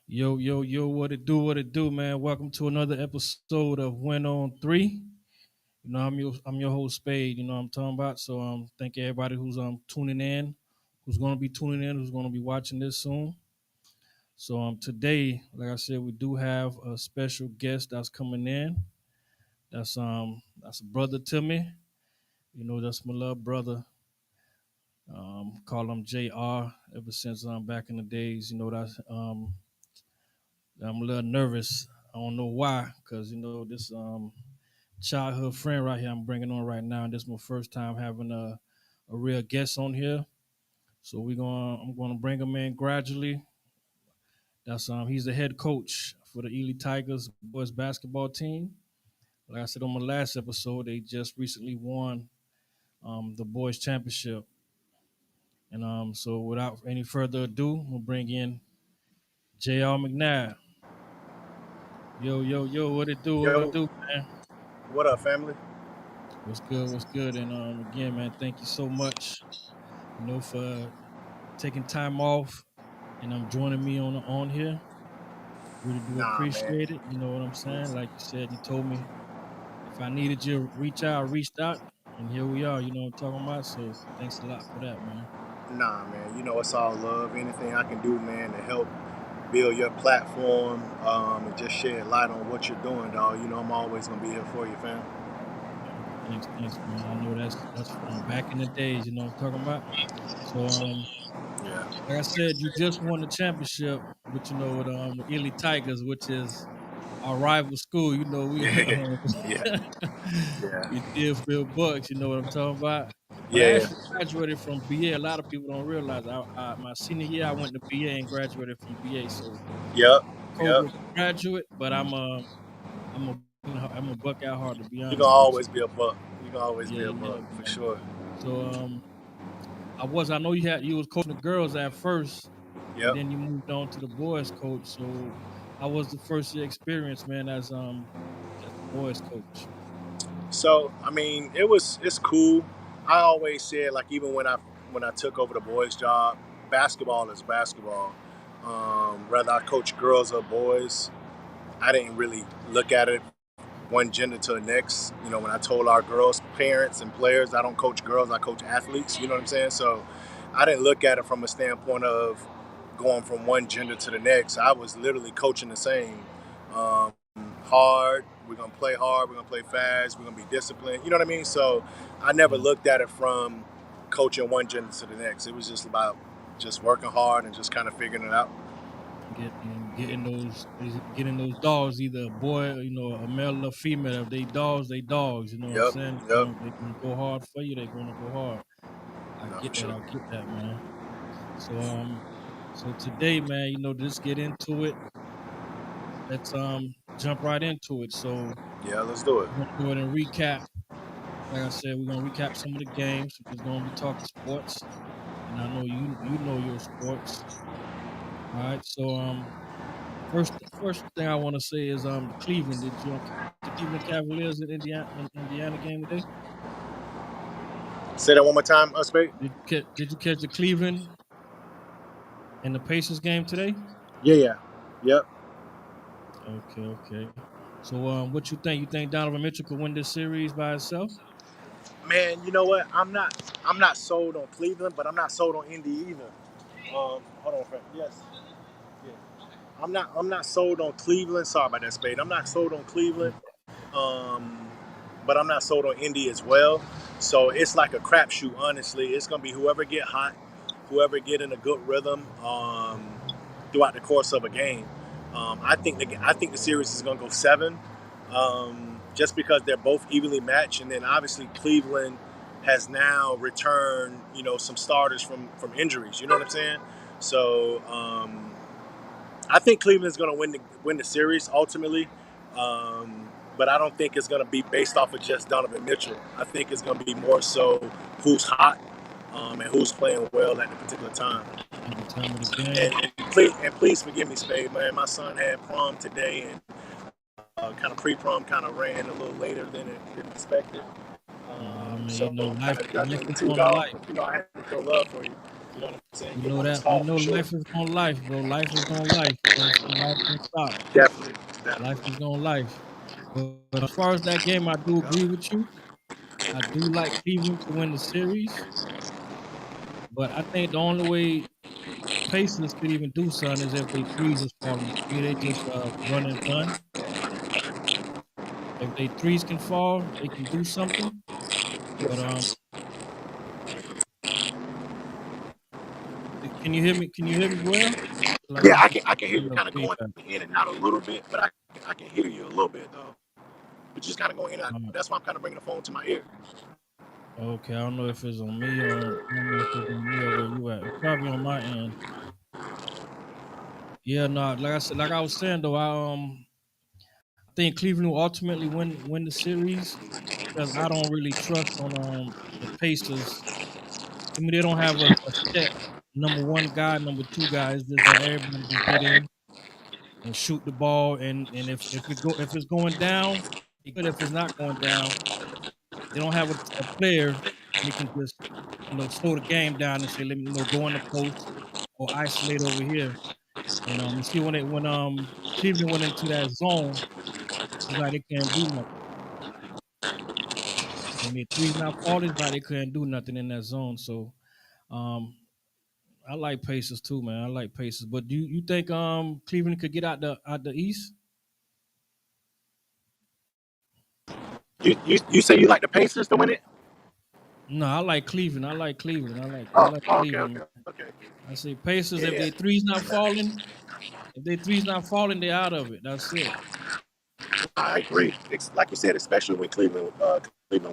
Yo, yo, yo, what it do, man? Welcome to another episode of Win on Three. I'm your host Spade, you know what I'm talking about. So thank everybody who's tuning in, who's gonna be tuning in, who's gonna be watching this soon. So today, like I said, we do have a special guest that's coming in. That's a brother to me. That's my little brother. Call him JR ever since back in the days, that's I'm a little nervous. I don't know why, because this childhood friend right here I'm bringing on right now, and this is my first time having a real guest on here. So I'm gonna bring him in gradually. That's He's the head coach for the Ely Tigers boys basketball team. Like I said on my last episode, they just recently won the boys championship. And so without any further ado, I'm gonna bring in JR McNabb. Yo, yo, yo, what it Yo, do, man? what up, family? What's good? What's good? And again, man, thank you so much, for taking time off and joining me on here. Really do Nah, man. appreciate it. You know what I'm saying? Like you said, you told me if I needed you to reach out, I reached out, and here we are. You know what I'm talking about. So thanks a lot for that, man. Nah, man. You know it's all love. Anything I can do, man, to help build your platform and just shed light on what you're doing, dog. You know I'm always gonna be here for you, fam. Thanks, man. I know that's from back in the days. You know what I'm talking about. So Yeah. like I said, you just won the championship, but with Ely Tigers, which is our rival school. We Yeah. Yeah. we Deerfield Bucks. You know what I'm talking about. But I Yeah. actually graduated from BA. A lot of people don't realize my senior year I went to BA and graduated from BA. So Yep. Yep. COVID graduate, but I'm a Buck at heart, to be You gonna honest with always be a buck. You gonna always you. be Yeah, a buck yeah, for man. sure. So I know you was coaching the girls at first, and Yep. then you moved on to the boys coach. So how was the first year experience, man, as the boys coach? So I mean, it's cool. I always said like even when I took over the boys' job, basketball is basketball. Whether I coach girls or boys, I didn't really look at it one gender to the next. You know, when I told our girls' parents and players, I don't coach girls, I coach athletes. You know what I'm saying? So I didn't look at it from a standpoint of going from one gender to the next. I was literally coaching the same. Um, Hard. We're gonna play hard. We're gonna play fast. We're gonna be disciplined. You know what I mean? So I never Yeah, looked at it from coaching one gender to the next. It was just about just working hard and just kind of figuring it out. getting those dogs, either a boy, a male or female. If they dogs, they dogs. You know what I'm Yep. saying? Yep. They gonna go hard for you. They're gonna go hard. I No, get for that. sure. I get that, man. So so today, man, just get into it. Let's jump right into it. So Yeah, let's do it. we're gonna go ahead and recap. Like I said, we're gonna recap some of the games. We're just gonna be talking sports, and I know you know your sports. All right. So first thing I want to say is the Cleveland. Did you catch the Cleveland Cavaliers in Indiana game today? Say that one more time, Spade. Did you catch the Cleveland and the Pacers game today? Yeah, yeah. Yep. Okay, okay. So what you think? You think Donovan Mitchell could win this series by himself? Man, you know what? I'm not sold on Cleveland, but I'm not sold on Indy either. Hold on, friend. Yes. Yeah. I'm not sold on Cleveland. Sorry about that, Spade. I'm not sold on Cleveland. Um, but I'm not sold on Indy as well. So it's like a crapshoot. Honestly, it's gonna be whoever get hot, whoever get in a good rhythm throughout the course of a game. I think the series is gonna go seven, just because they're both evenly matched, and then obviously Cleveland has now returned, some starters from injuries. You know what I'm saying? So I think Cleveland's going to win the series ultimately, but I don't think it's going to be based off of just Donovan Mitchell. I think it's going to be more so who's hot and who's playing well at the particular time. At the time of the game? And please forgive me, Spade, man. My son had prom today, and kind of pre-prom kind of ran a little later than expected. I mean, So kind life of got life me is too gonna off. life. I had to show love for you. You know what I'm saying? We Get know on his that. We call know for sure. life is gonna life, bro. Life is gonna life. So life don't stop. Definitely, Life definitely. is gonna life. But as far as that game, I do agree with you. I do like Cleveland to win the series, but I think the only way Pacers could even do something is if they threes is falling. To me, they just run and gun. If they threes can fall, they can do something. But can you hear me? Can you hear me well? Like Yeah, I'm I can hear getting you a little kind of going feedback. in and out a little bit, but I can hear you a little bit though. But just kind of going in and out. Uh, That's why I'm kind of bringing the phone to my ear. okay, I don't know if it's on me or I don't know if it's on me or where you at. It's probably on my end. Yeah, no, like I said, like I was saying though, I think Cleveland will ultimately win the series because I don't really trust on the Pacers. I mean, they don't have a set number one guy, number two guy. It's just that everybody just get in and shoot the ball, and if it's going down, they good. If it's not going down, they don't have a player they can just slow the game down and say let me go in the post or isolate over here. And you see when Cleveland went into that zone, it's like they can't do nothing. When their three's not falling, it's like they couldn't do nothing in that zone. So um, I like Pacers too, man. I like Pacers. But do you think Cleveland could get out the East? You say you like the Pacers to win it? No, I like Cleveland. I like Cleveland. I Oh, like okay, Cleveland. okay, okay. I say Pacers. If Yeah, they three's not falling, they're out of it. That's it. I agree. It's like you said, especially when Cleveland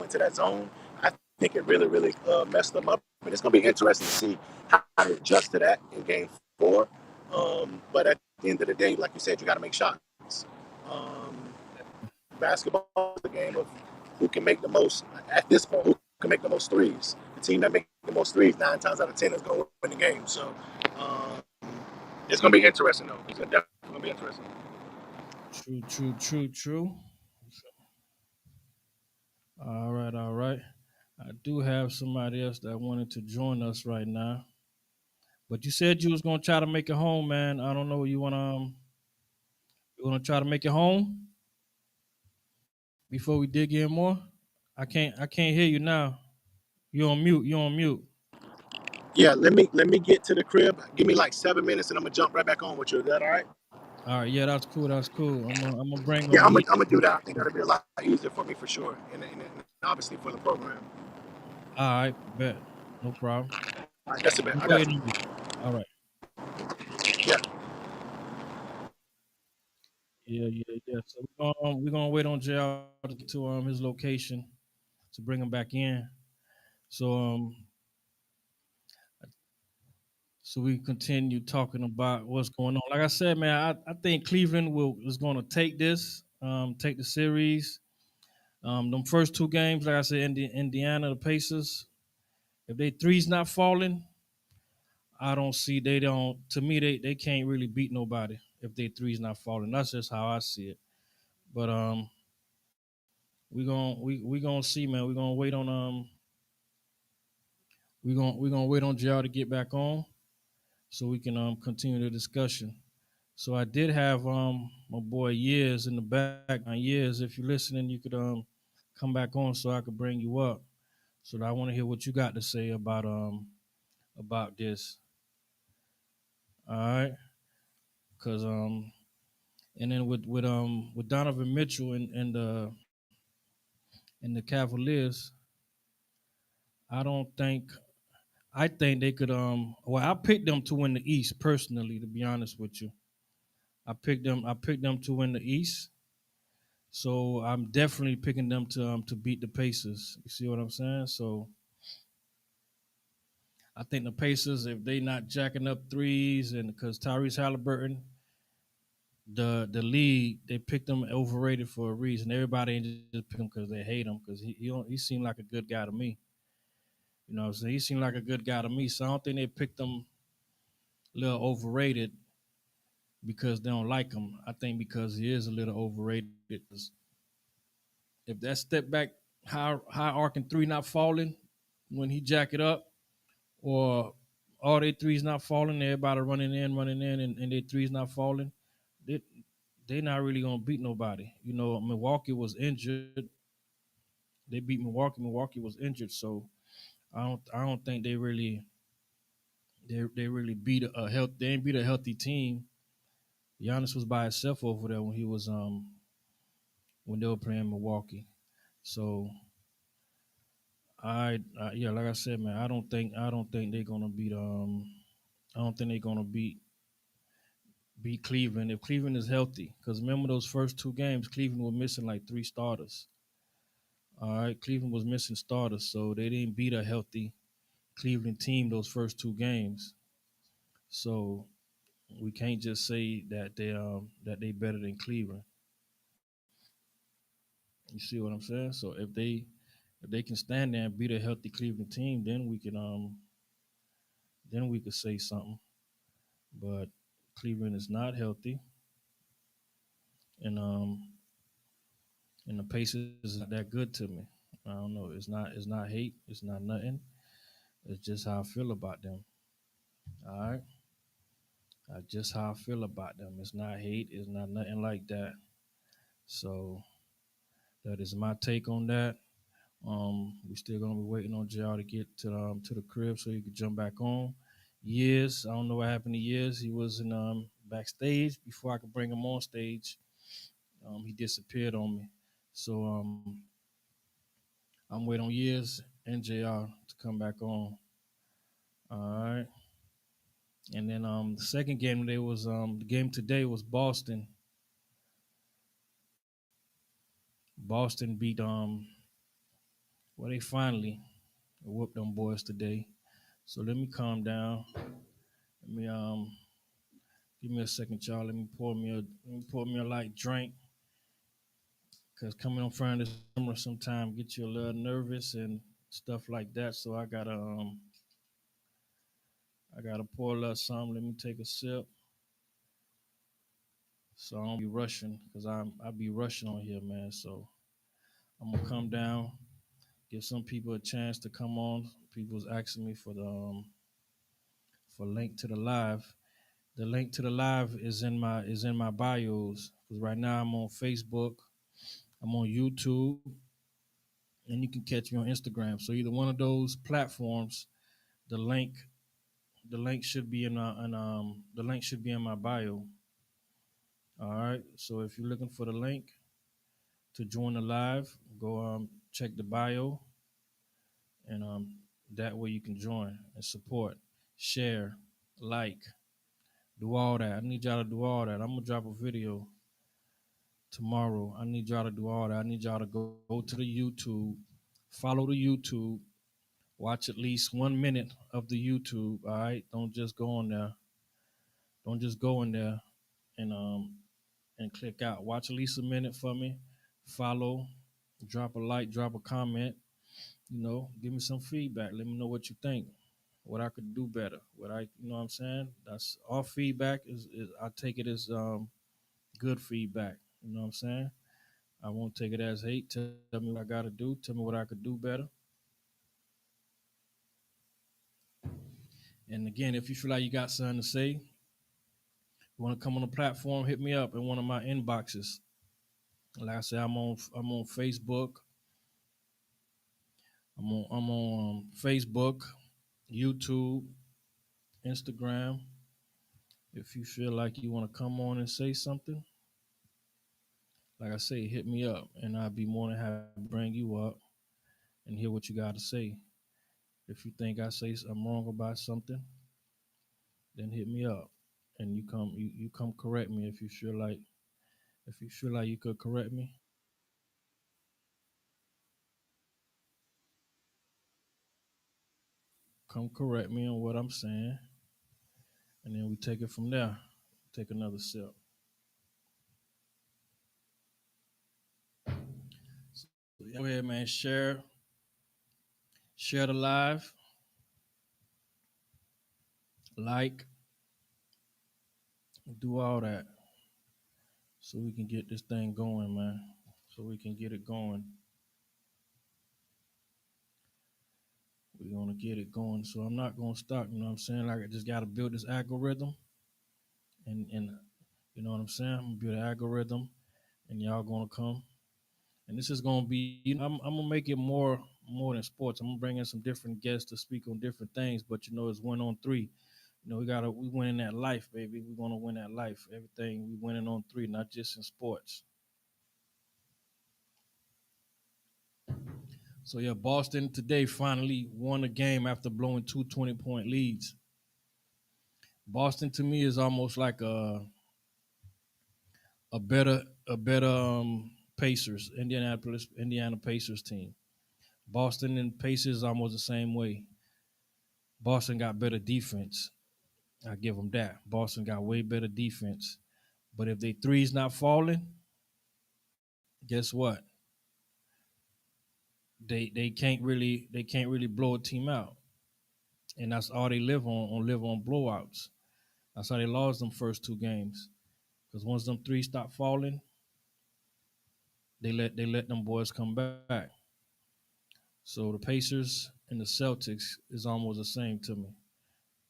went to that zone. I think it really, really messed them up. And it's going to be interesting to see how they adjust to that in Game 4. But at the end of the day, like you said, you got to make shots. Um, Basketball is a game of who can make the most. At this point, who can make the most threes? The team that makes the most threes, 9 times out of 10, is going to win the game. So it's going to be interesting, though. It's definitely going to be interesting. True, true, true, true. All right, all right. I do have somebody else that wanted to join us right now. But you said you was gonna try to make it home, man. I don't know. You wanna try to make it home before we dig in more? I can't hear you now. You on mute. You on mute. Yeah, let me get to the crib. Give me like 7 minutes, and I'm gonna jump right back on with you. Is that all right? All right, yeah, that's cool. That's cool. I'm gonna bring Yeah, on I'm Heat. gonna do that. I think that'll be a lot easier for me for sure, and obviously for the program. All right, bet. No problem. All right, that's a bit. You I go got ahead you. and do. All right. Yeah, Yeah, yeah, yeah. So we're gonna wait on JR to his location to bring him back in. So so we continue talking about what's going on. Like I said, man, I think Cleveland is going to take the series. Them first two games, like I said, Indiana, the Pacers. If they threes not falling, I don't see they don't. To me, they can't really beat nobody if they threes not falling. That's just how I see it. But we gonna see, man. We gonna wait on JR to get back on so we can continue the discussion. So I did have my boy Years in the background. Years, if you're listening, you could come back on so I could bring you up. So I want to hear what you got to say about this. All right, because and then with Donovan Mitchell and the Cavaliers, I don't think I think they could well I picked them to win the East personally, to be honest with you. I picked them to win the East. So I'm definitely picking them to beat the Pacers. You see what I'm saying? So I think the Pacers, if they not jacking up threes, and because Tyrese Halliburton, the league they picked him overrated for a reason. Everybody ain't just pick him because they hate him because he seemed like a good guy to me. You know what I'm saying? He seemed like a good guy to me. So I don't think they picked him a little overrated because they don't like him. I think because he is a little overrated. If that step back high arcing three not falling when he jack it up, or all their threes not falling. Everybody running in, and their threes not falling. They they not really gonna beat nobody. You know, Milwaukee was injured. They beat Milwaukee. Milwaukee was injured, so I don't think they really beat a health. They ain't beat a healthy team. Giannis was by himself over there when they were playing Milwaukee. So yeah, like I said, man, I don't think they're gonna I don't think they're gonna beat Cleveland if Cleveland is healthy. Because remember those first two games, Cleveland were missing like three starters. All right, Cleveland was missing starters, so they didn't beat a healthy Cleveland team those first two games. So we can't just say that they better than Cleveland. You see what I'm saying? So if they can stand there and beat a healthy Cleveland team, then we could say something. But Cleveland is not healthy, and the Pacers is not that good to me. I don't know. It's not hate. It's not nothing. It's just how I feel about them. All right. Just how I feel about them. It's not hate. It's not nothing like that. So that is my take on that. We still gonna be waiting on JR to get to the crib so he could jump back on. Years, I don't know what happened to Years. He was in backstage before I could bring him on stage. He disappeared on me. So I'm waiting on Years and JR to come back on. All right. And then the second game today was the game today was Boston. Boston beat well they finally whooped them boys today. So let me calm down. Let me give me a second, y'all. Let me pour me a light drink. Cause coming on front of this summer sometimes get you a little nervous and stuff like that. So I gotta pour a little something. Let me take a sip. So I don't be rushing because I be rushing on here, man. So I'm gonna come down, give some people a chance to come on. People's asking me for link to the live. The link to the live is in my bios. Because right now I'm on Facebook, I'm on YouTube, and you can catch me on Instagram. So either one of those platforms, the link the link should be the link should be in my bio. All right. So if you're looking for the link to join the live, go check the bio, and that way you can join and support, share, like, do all that. I need y'all to do all that. I'm gonna drop a video tomorrow. I need y'all to do all that. I need y'all to go to the YouTube, follow the YouTube, watch at least 1 minute of the YouTube. All right. Don't just go on there. Don't just go in there and click out. Watch at least a minute for me. Follow, drop a like, drop a comment. Give me some feedback. Let me know what you think. What I could do better. What I'm saying? That's all feedback is I take it as good feedback. You know what I'm saying? I won't take it as hate. Tell me what I got to do. Tell me what I could do better. And again, if you feel like you got something to say, you want to come on the platform, hit me up in one of my inboxes. Like I said, I'm on Facebook. I'm on Facebook, YouTube, Instagram. If you feel like you want to come on and say something, like I say, hit me up, and I'll be more than happy to bring you up and hear what you got to say. If you think I say I'm wrong about something, then hit me up, and you come correct me if you feel like you could correct me, come correct me on what I'm saying, and then we take it from there. Take another sip. So yeah, go ahead, man. Share the live, like, do all that so we can get this thing going, man. So we can get it going. We're gonna get it going. So I'm not gonna stop. You know what I'm saying? Like I just gotta build this algorithm, and you know what I'm saying. I'm gonna build an algorithm, and y'all gonna come. And this is gonna be. I'm gonna make it more than sports. I'm gonna bring in some different guests to speak on different things. But it's 1 on 3. We winning that life, baby. We want to win that life. Everything we winning on 3, not just in sports. So yeah, Boston today finally won a game after blowing two 20-point leads. Boston to me is almost like a better Pacers, Indiana Pacers team. Boston and Pacers almost the same way. Boston got better defense. I give them that. Boston got way better defense. But if they threes not falling, guess what? They can't really blow a team out, and that's all they live on blowouts. That's how they lost them first 2 games. Because once them threes stop falling, they let them boys come back. So the Pacers and the Celtics is almost the same to me.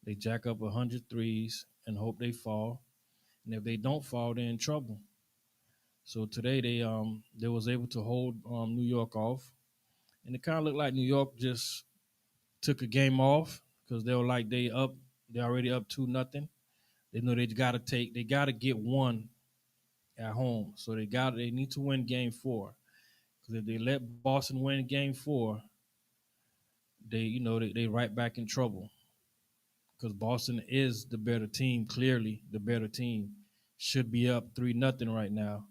They jack up 100 threes and hope they fall, and if they don't fall, they're in trouble. So today they was able to hold New York off, and it kind of looked like New York just took a game off because they were like they already up 2-0. They know they gotta get one at home, so they need to win game 4 because if they let Boston win game 4, they right back in trouble because Boston is the better team, clearly the better team. Should be up 3-0 right now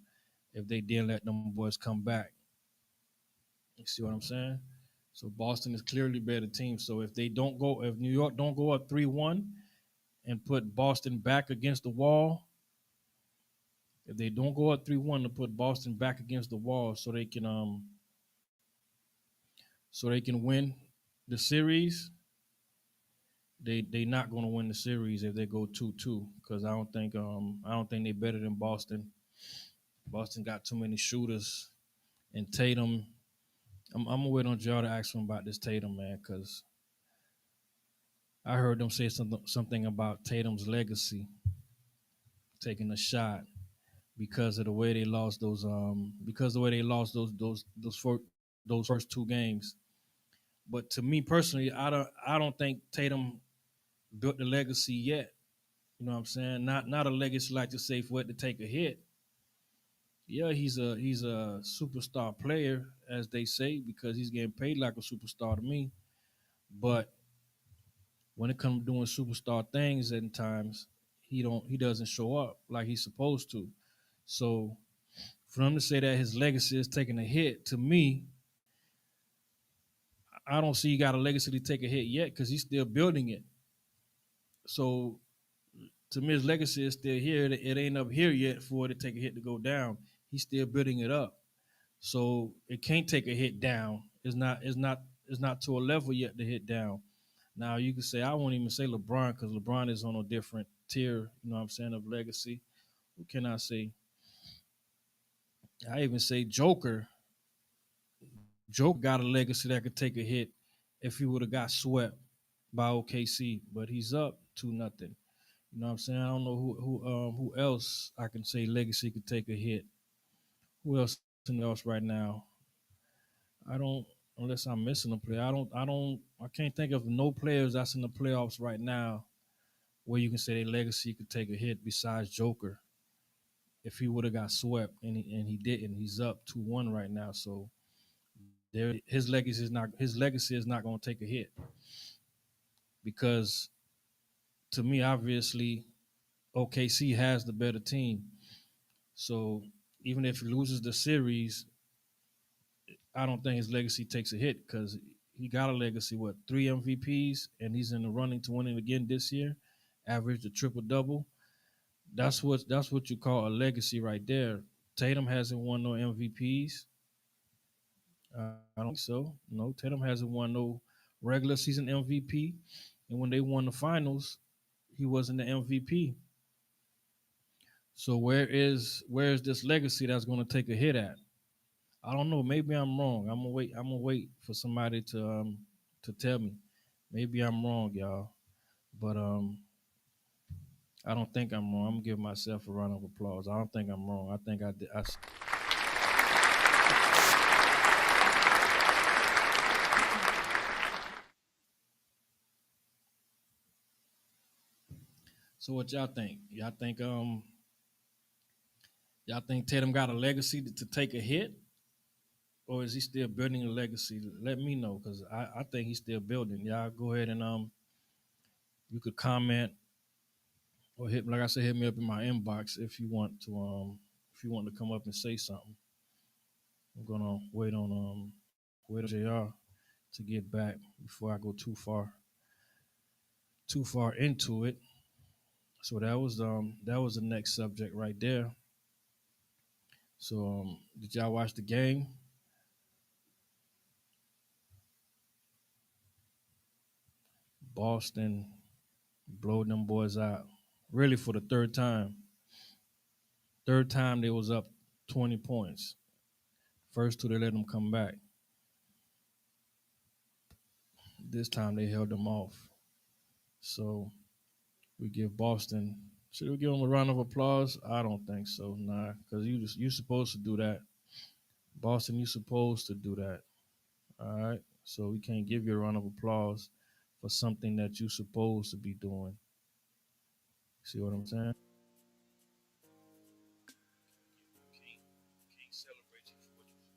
if they didn't let them boys come back. You see what I'm saying? So Boston is clearly better team. So if New York don't go up 3-1 and put Boston back against the wall, if they don't go up 3-1 to put Boston back against the wall so they can win the series, they not going to win the series if they go 2-2 because I don't think they're better than Boston. Boston got too many shooters, and Tatum. I'm gonna wait on y'all to ask him about this Tatum man because I heard them say something about Tatum's legacy taking a shot because of the way they lost those first 2 games. But to me personally, I don't think Tatum built the legacy yet. You know what I'm saying? Not a legacy like to say for it to take a hit. Yeah, he's a superstar player, as they say, because he's getting paid like a superstar to me. But when it comes to doing superstar things, at times he doesn't show up like he's supposed to. So for him to say that his legacy is taking a hit, to me, I don't see he got a legacy to take a hit yet because he's still building it. So to me, his legacy is still here. It ain't up here yet for it to take a hit to go down. He's still building it up. So it can't take a hit down. It's not to a level yet to hit down. Now you can say I won't even say LeBron because LeBron is on a different tier, you know what I'm saying, of legacy. Who can I say? I even say Joker. Joker got a legacy that could take a hit if he would have got swept by OKC, but he's up 2-0. You know what I'm saying? I don't know who else I can say legacy could take a hit. Who else right now? I don't unless I'm missing a player. I can't think of no players that's in the playoffs right now where you can say their legacy could take a hit besides Joker. If he would have got swept and he didn't, he's up 2-1 right now. So there his legacy is not going to take a hit because to me obviously OKC has the better team. So even if he loses the series, I don't think his legacy takes a hit because he got a legacy, 3 MVPs, and he's in the running to win it again this year. Averaged a triple double. That's what you call a legacy right there. Tatum hasn't won no MVPs. I don't think so. No, Tatum hasn't won no regular season MVP, and when they won the finals, he wasn't the MVP. So where is this legacy that's going to take a hit at? I don't know. Maybe I'm wrong. I'm gonna wait. I'm gonna wait for somebody to tell me. Maybe I'm wrong, y'all, but I don't think I'm wrong. I'm gonna give myself a round of applause. I don't think I'm wrong. I think I did. So what y'all think? Y'all think Tatum got a legacy to take a hit, or is he still building a legacy? Let me know because I think he's still building. Y'all go ahead and you could comment or hit like I said, hit me up in my inbox if you want to come up and say something. I'm gonna wait on JR to get back before I go too far into it. So that was the next subject right there. So did y'all watch the game? Boston blowed them boys out. Really for the third time. Third time they was up 20 points. First two they let them come back. This time they held them off. So we give Boston. Should we give them a round of applause? I don't think so. Nah, because you supposed to do that. Boston, you supposed to do that. All right. So we can't give you a round of applause for something that you supposed to be doing. See what I'm saying? Can't celebrate you for what you.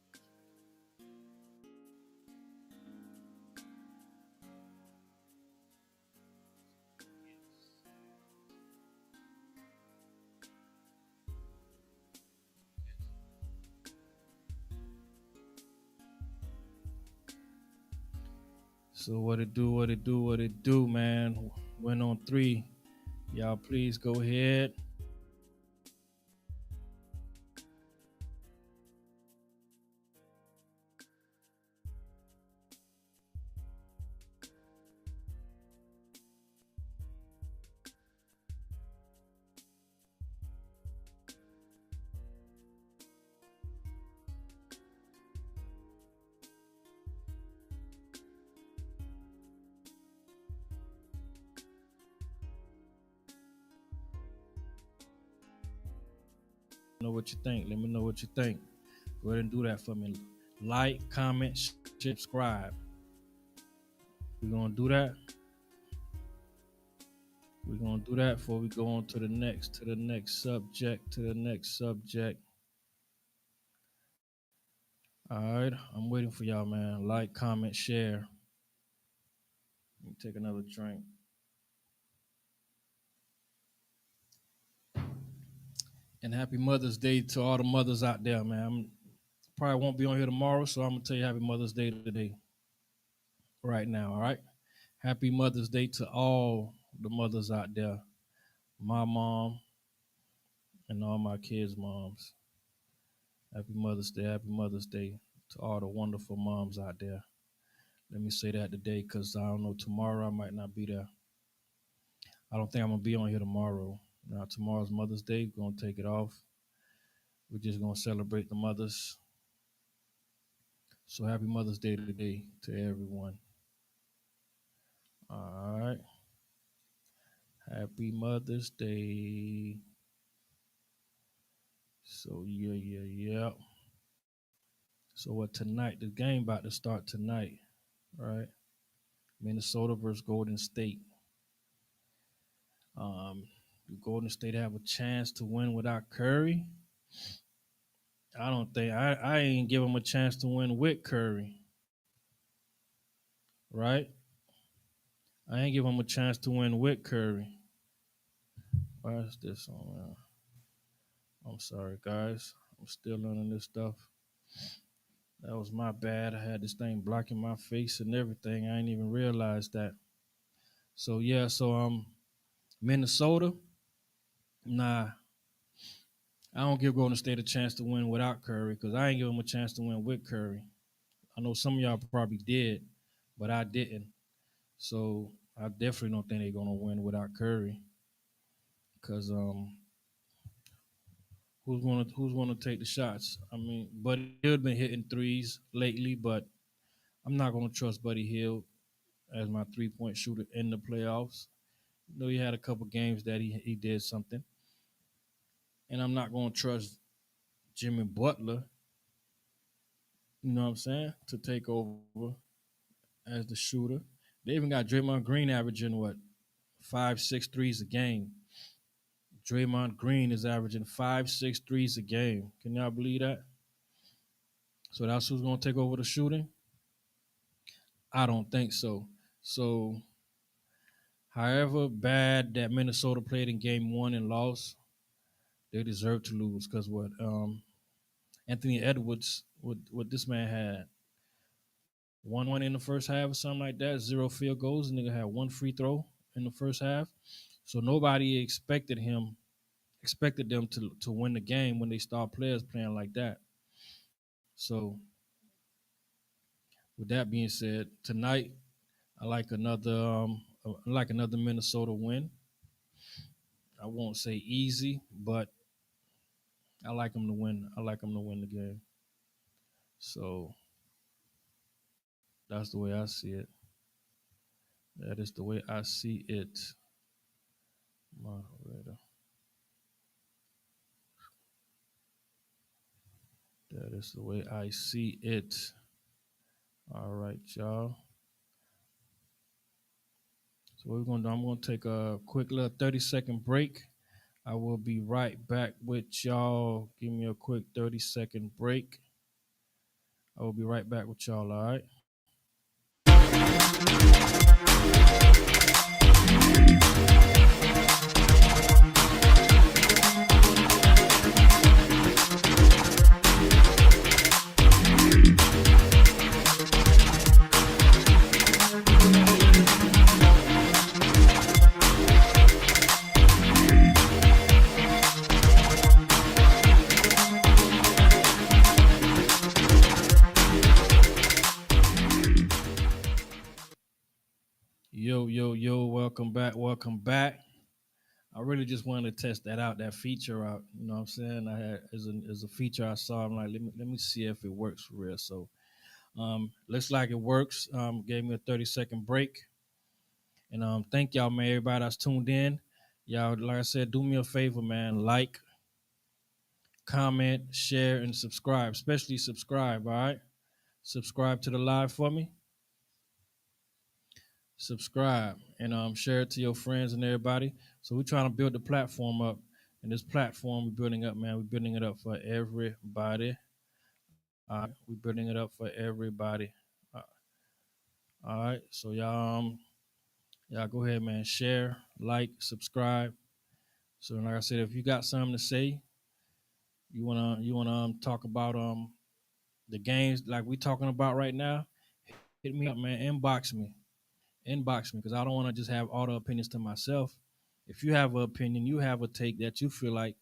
So what it do, man. Went on three. Y'all please go ahead. Know what you think. Let me know what you think. Go ahead and do that for me. Like, comment, subscribe. We're gonna do that. We're gonna do that before we go on to the next subject. All right, I'm waiting for y'all, man. Like, comment, share. Let me take another drink. And happy Mother's Day to all the mothers out there, man. Probably won't be on here tomorrow, so I'm gonna tell you Happy Mother's Day today, right now. All right. Happy Mother's Day to all the mothers out there. My mom and all my kids' moms. Happy Mother's Day. Happy Mother's Day to all the wonderful moms out there. Let me say that today because I don't know, tomorrow I might not be there. I don't think I'm going to be on here tomorrow. Now, tomorrow's Mother's Day. We're going to take it off. We're just going to celebrate the mothers. So happy Mother's Day today to everyone. All right. Happy Mother's Day. So, yeah. So, what tonight? The game about to start tonight, right? Minnesota versus Golden State. Um, do Golden State have a chance to win without Curry? I don't think I ain't give them a chance to win with Curry, right? I ain't give them a chance to win with Curry. Why is this on? I'm sorry, guys. I'm still learning this stuff. That was my bad. I had this thing blocking my face and everything. I ain't even realized that. So yeah, Minnesota. Nah, I don't give Golden State a chance to win without Curry because I ain't give them a chance to win with Curry. I know some of y'all probably did, but I didn't. So I definitely don't think they're gonna win without Curry. Cause who's gonna take the shots? I mean, Buddy Hield been hitting threes lately, but I'm not gonna trust Buddy Hield as my 3-point shooter in the playoffs. You know, he had a couple games that he did something, and I'm not going to trust Jimmy Butler. You know what I'm saying? To take over as the shooter. They even got Draymond Green averaging what 5, 6 threes a game. Draymond Green is averaging 5, 6 threes a game. Can y'all believe that? So that's who's going to take over the shooting? I don't think so. So, however bad that Minnesota played in game one and lost, they deserve to lose because what Anthony Edwards, what this man had, 1-1 in the first half or something like that, 0 field goals. The nigga had one free throw in the first half. So nobody expected them to win the game when they start players playing like that. So with that being said, tonight I like another Minnesota win. I won't say easy, but I like them to win. I like them to win the game. So that's the way I see it. That is the way I see it. Moderator. That is the way I see it. All right, y'all. So what we're gonna do, I'm gonna take a quick little 30-second break. I will be right back with y'all. Give me a quick 30-second break. I will be right back with y'all, all right? Yo, yo, yo, welcome back, welcome back. I really just wanted to test that out, that feature out. You know what I'm saying? I had as a feature I saw. I'm like, let me see if it works for real. So looks like it works. Gave me a 30-second break. And thank y'all, man, everybody that's tuned in. Y'all, like I said, do me a favor, man. Like, comment, share, and subscribe. Especially subscribe, all right? Subscribe to the live for me. Subscribe and share it to your friends and everybody. So we're trying to build the platform up. And this platform we're building up, man, we're building it up for everybody. We're building it up for everybody. Uh, all right. So y'all go ahead, man. Share, like, subscribe. So like I said, if you got something to say, you wanna talk about the games like we talking about right now, hit me up, man. Inbox me because I don't want to just have all the opinions to myself. If you have an opinion, you have a take that you feel like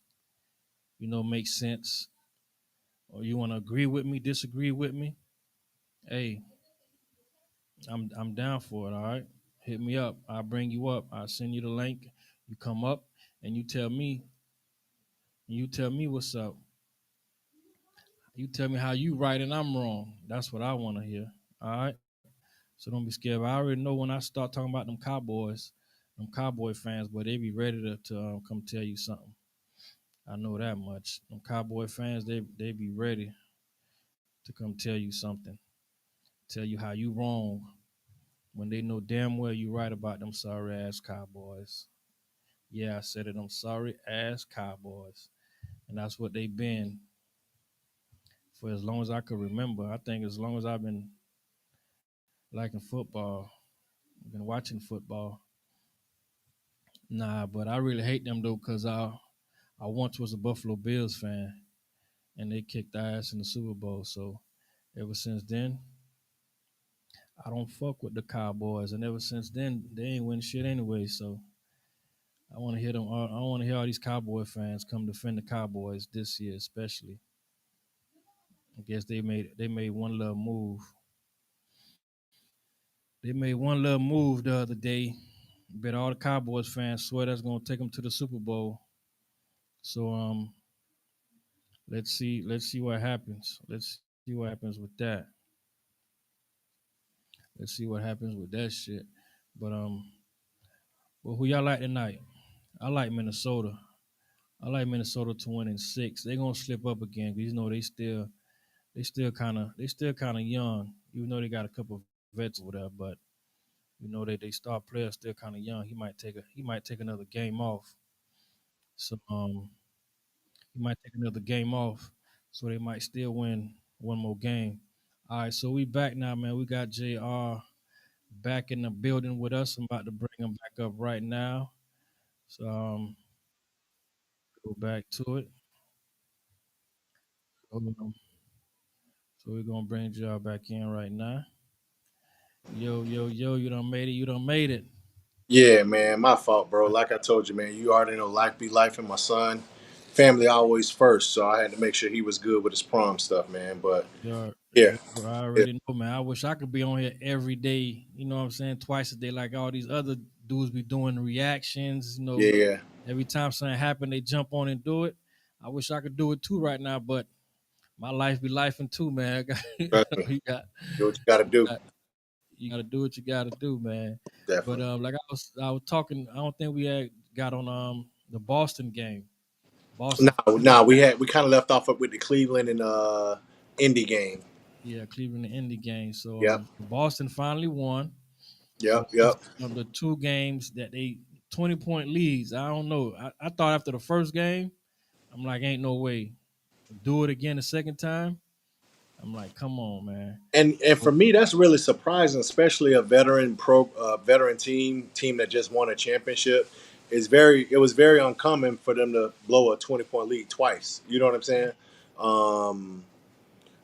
makes sense, or you want to agree with me, disagree with me. Hey, I'm down for it. All right, hit me up. I'll bring you up. I'll send you the link. You come up and you tell me what's up. You tell me how you right and I'm wrong. That's what I want to hear. All right. So don't be scared. I already know when I start talking about them Cowboy fans, but they be ready to come tell you something. I know that much. Them Cowboy fans, they be ready to come tell you something, tell you how you wrong when they know damn well you right about them sorry ass Cowboys. Yeah, I said it. Them sorry ass Cowboys, and that's what they been for as long as I could remember. I think as long as I've been liking football, been watching football. Nah, but I really hate them though, cause I once was a Buffalo Bills fan, and they kicked our ass in the Super Bowl. So ever since then, I don't fuck with the Cowboys, and ever since then, they ain't win shit anyway. So I want to hear them. I want to hear all these Cowboy fans come defend the Cowboys this year, especially. I guess they made one little move. They made one little move the other day. Bet all the Cowboys fans swear that's gonna take them to the Super Bowl. So let's see what happens. Let's see what happens with that. Let's see what happens with that shit. But but who y'all like tonight? I like Minnesota. I like Minnesota to win in six. They're gonna slip up again because you know they still kind of young, even though they got a couple of vets over there. But you know they star players still kind of young. He might take another game off. So he might take another game off. So they might still win one more game. All right, so we back now, man. We got JR back in the building with us. I'm about to bring him back up right now. So go back to it. Um, so we're gonna bring JR back in right now. Yo, yo, yo, you done made it. You done made it. Yeah, man, my fault, bro. Like I told you, man, you already know life be life, and my son, family always first. So I had to make sure he was good with his prom stuff, man. But Yeah, yeah, yeah, bro, I yeah, already know, man. I wish I could be on here every day. You know what I'm saying? Twice a day, like all these other dudes be doing reactions. yeah, yeah. Every time something happen, they jump on and do it. I wish I could do it too right now, but my life be life and too, man. Trust me, you got, do what you got to you do. got, you got to do what you got to do, man. But Definitely. like I was talking, I don't think we had got on the Boston game. Boston Now, finally now won. we kind of left off with the Cleveland and Indy game. Yeah, Cleveland and Indy game. So Yep, Boston finally won. So yep, yep. the two games that they 20-point leads. I don't know. I thought after the first game, I'm like, ain't no way. Do it again the second time. I'm like, come on, man. And for So, me, that's really surprising, especially a veteran team that just won a championship. It was very uncommon for them to blow a 20-point lead twice. You know what I'm saying? Um,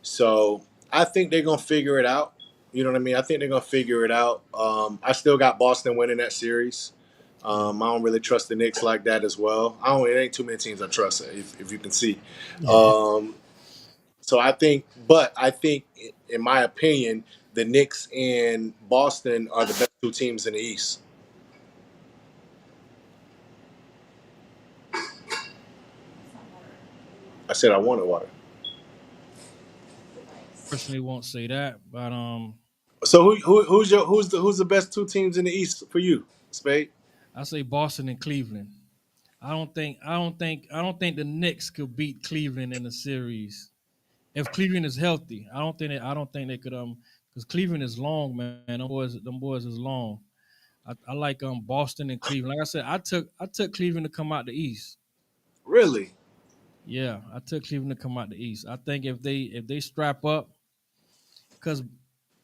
so I think they're gonna figure it out. You know what I mean? I think they're gonna figure it out. I still got Boston winning that series. yeah, I don't really trust the Knicks like that as well. I don't. It ain't too many teams I trust, if you can see. yeah. Um, so I think, in my opinion, the Knicks and Boston are the best two teams in the East. I said I wanted water. Personally, won't say that, but So who's the best two teams in the East for you, Spade? I say Boston and Cleveland. I don't think the Knicks could beat Cleveland in the series if Cleveland is healthy. I don't think they could because Cleveland is long, man. Them boys is long. I like Boston and Cleveland. Like I said, I took Cleveland to come out the East. Really? Yeah, I took Cleveland to come out the East. I think if they strap up, because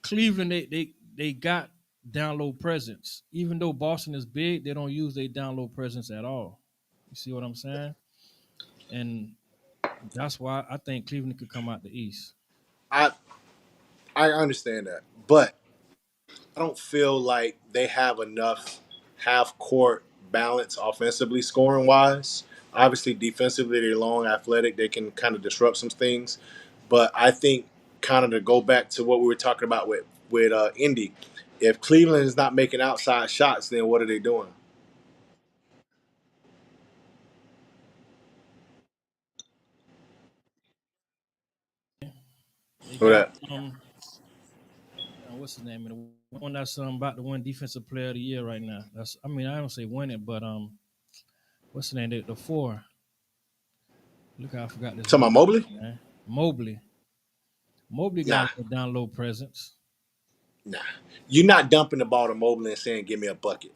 Cleveland they got down low presence. Even though Boston is big, they don't use their down low presence at all. You see what I'm saying? And that's why I think Cleveland could come out the East. I I understand that, but I don't feel like they have enough half court balance offensively, scoring wise. Obviously, defensively, they're long, athletic. They can kind of disrupt some things. But I think, kind of to go back to what we were talking about with Indy, if Cleveland is not making outside shots, then what are they doing? They Who got that? what's his name? The one that's about to win Defensive Player of the Year right now. I don't say win it, but what's the name? The four. Look, I forgot this Talking dude, about Mobley? man. Mobley. Mobley got Nah, a little down low presence. nah. You're not dumping the ball to Mobley and saying, "Give me a bucket."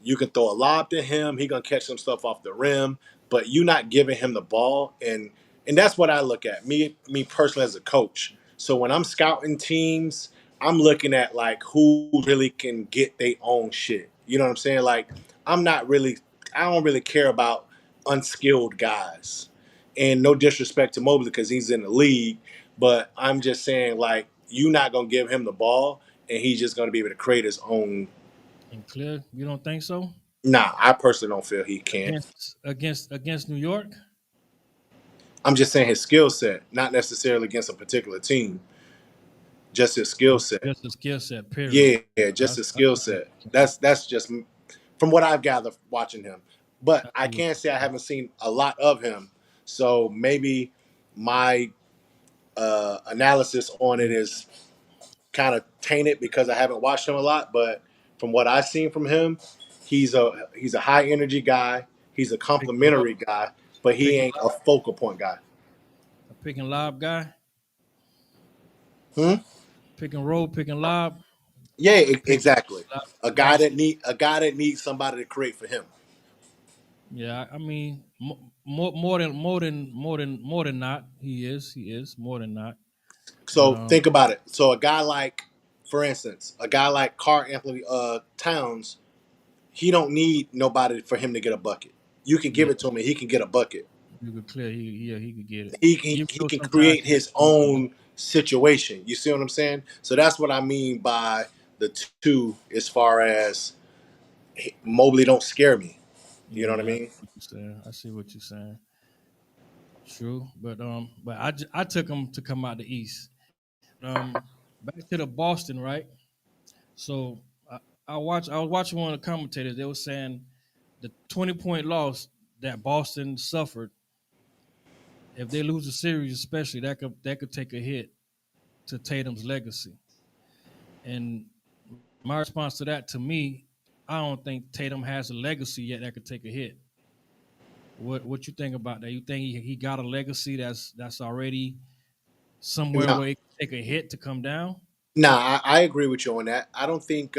You can throw a lob to him. He gonna catch some stuff off the rim, but you're not giving him the ball, and that's what I look at. Me personally as a coach. So when I'm scouting teams, I'm looking at like who really can get their own shit. You know what I'm saying? Like I'm not really, I don't really care about unskilled guys. And no disrespect to Mobley because he's in the league, but I'm just saying like you're not gonna give him the ball, and he's just gonna be able to create his own. And clear, you don't think so? Nah, I personally don't feel he can. Against New York, I'm just saying his skill set, not necessarily against a particular team, just his skill set. just a skill set. Period. Yeah, just his I skill see what set. you're saying. That's just from what I've gathered watching him. But I I see what can't you're say I saying. haven't seen a lot of him. So maybe my analysis on it Yeah, is kind of tainted because I haven't watched him a lot, but from what I've seen from him, he's a high energy guy. He's a Pick and roll, complimentary guy, but a he pick and ain't a focal point guy. a pick and lob guy, Hmm? pick and roll, pick and lob, Yeah, pick exactly. lob, A bossy. guy that needs somebody to create for him. Yeah, I mean, more than not, he is more than not. But So think about it. So a guy like, for instance, a guy like Carl Anthony Towns, he don't need nobody for him to get a bucket. You can give yeah, it to him and he can get a bucket. you could clear. He could get it. He Even he though can sometimes create his own situation. You see what I'm saying? So that's what I mean by the two. As far as Mobley don't scare me. You know what I yeah, I mean? see what you're saying. I see what you're saying. True, but I took him to come out the East. Back to the Boston, right? So I was watching one of the commentators. They were saying the 20-point loss that Boston suffered, if they lose the series, especially that could take a hit to Tatum's legacy. And my response to that, to me, I don't think Tatum has a legacy yet that could take a hit. What you think about that? You think he got a legacy that's already somewhere No, where it could take a hit to come down? nah, I agree with you on that. I don't think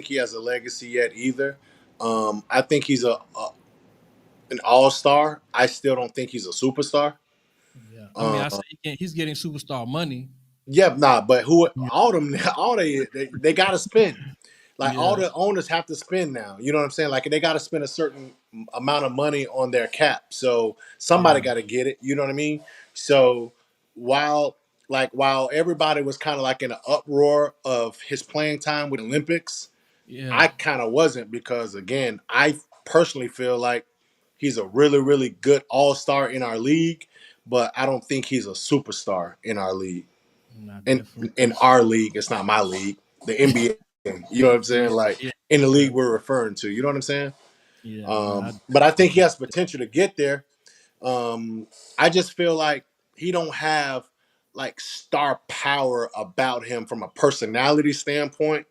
he has a legacy yet either. I think he's a an all star. I still don't think he's a superstar. Yeah, I mean, I say Uh, he's getting superstar money. yeah, nah, but who Yeah, all them all they got to spend. Like all yeah, the owners have to spend now. You know what I'm saying? Like they got to spend a certain amount of money on their cap. So somebody yeah, got to get it. You know what I mean? So while while everybody was kind of like in an uproar of his playing time with Olympics, yeah. I kind of wasn't because again, I personally feel like he's a really really good all star in our league, but I don't think he's a superstar in our league. Not In definitely. in our league, it's not my league, the NBA. You know what I'm Yeah, saying? Like yeah, in the yeah, league we're referring to. You know what I'm saying? yeah. No, I But I think he definitely. has potential to get there. Um, I just feel like he don't have like star power about him from a personality standpoint,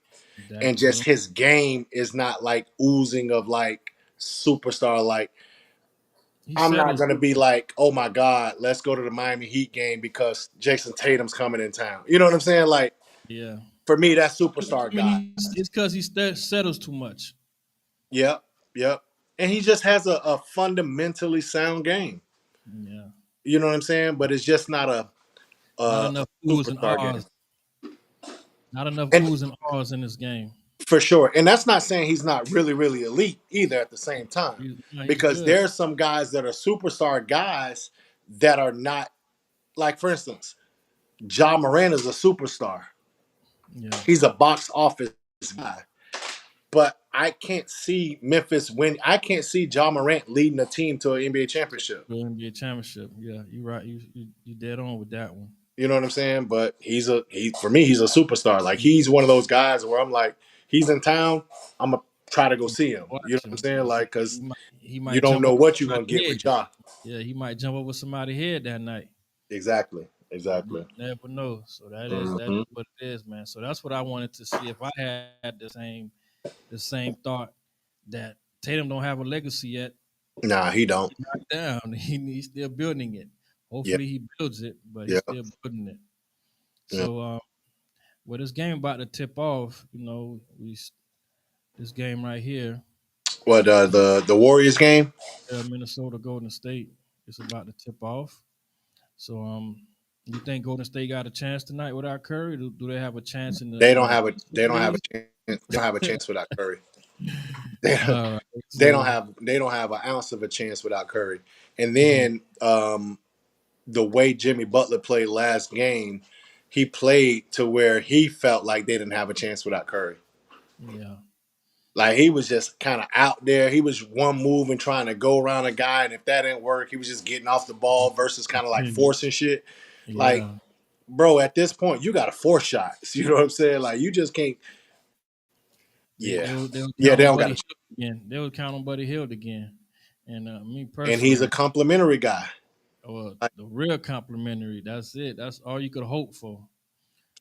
That and just too. his game is not like oozing of like superstar. Like He I'm not settles. gonna be like, oh my god, let's go to the Miami Heat game because Jason Tatum's coming in town. You know what I'm saying? Like Yeah. for me, that's I superstar mean, guy. it's because he settles too much. Yep, yep. And he just has a fundamentally sound game. Yeah. You know what I'm saying? But it's just not Not a enough oohs and superstar game. ahs. Not enough And oohs and ahs in this game. for sure. And that's not saying he's not really, really elite either at the same time. He's Because good. there's some guys that are superstar guys that are not like for instance, Ja Moran is a superstar. Yeah. He's a box office guy. But I can't see Memphis win. I can't see Ja Morant leading a team to an NBA championship. The NBA championship. Yeah, you're right. You dead on with that one. You know what I'm saying? But he for me, he's a superstar. Like he's one of those guys where I'm like, he's in town, I'm gonna try to go see him. You know Watch what I'm him. saying? Like, He cause might he you might don't jump know over what you're gonna get somebody's with head. Ja. Yeah, he might jump over somebody's head that night. Exactly. You Exactly. never know. So that is Hmm. what it is, man. So that's what I wanted to see if I had the same thought that Tatum don't have a legacy yet. Nah, he don't. Knocked down. He's still building it. Yeah. Hopefully he builds it, but he's Yeah. still building it. Yeah. So with this game about to tip off, this game right here, What the Warriors game? Minnesota Golden State, is about to tip off. So you think Golden State got a chance tonight without Curry? Do they have a chance in the They in don't the have a they don't have a series? chance. They don't have a chance without Curry. They, All right. they So don't have an ounce of a chance without Curry. And yeah, then the way Jimmy Butler played last game, he played to where he felt like they didn't have a chance without Curry. yeah, Like he was just kind of out there. He was one move and trying to go around a guy, and if that didn't work, he was just getting off the ball versus kind of like forcing shit. Like, yeah. bro, at this point, you got to force shots. You know what I'm saying? Like, you just can't. They Yeah, they will they will yeah, count they on don't Buddy got to. Hield again. They will count on Buddy Hield again. And me And he's a personally, complimentary guy. well, Like, the real complimentary. That's it. That's all you could hope for.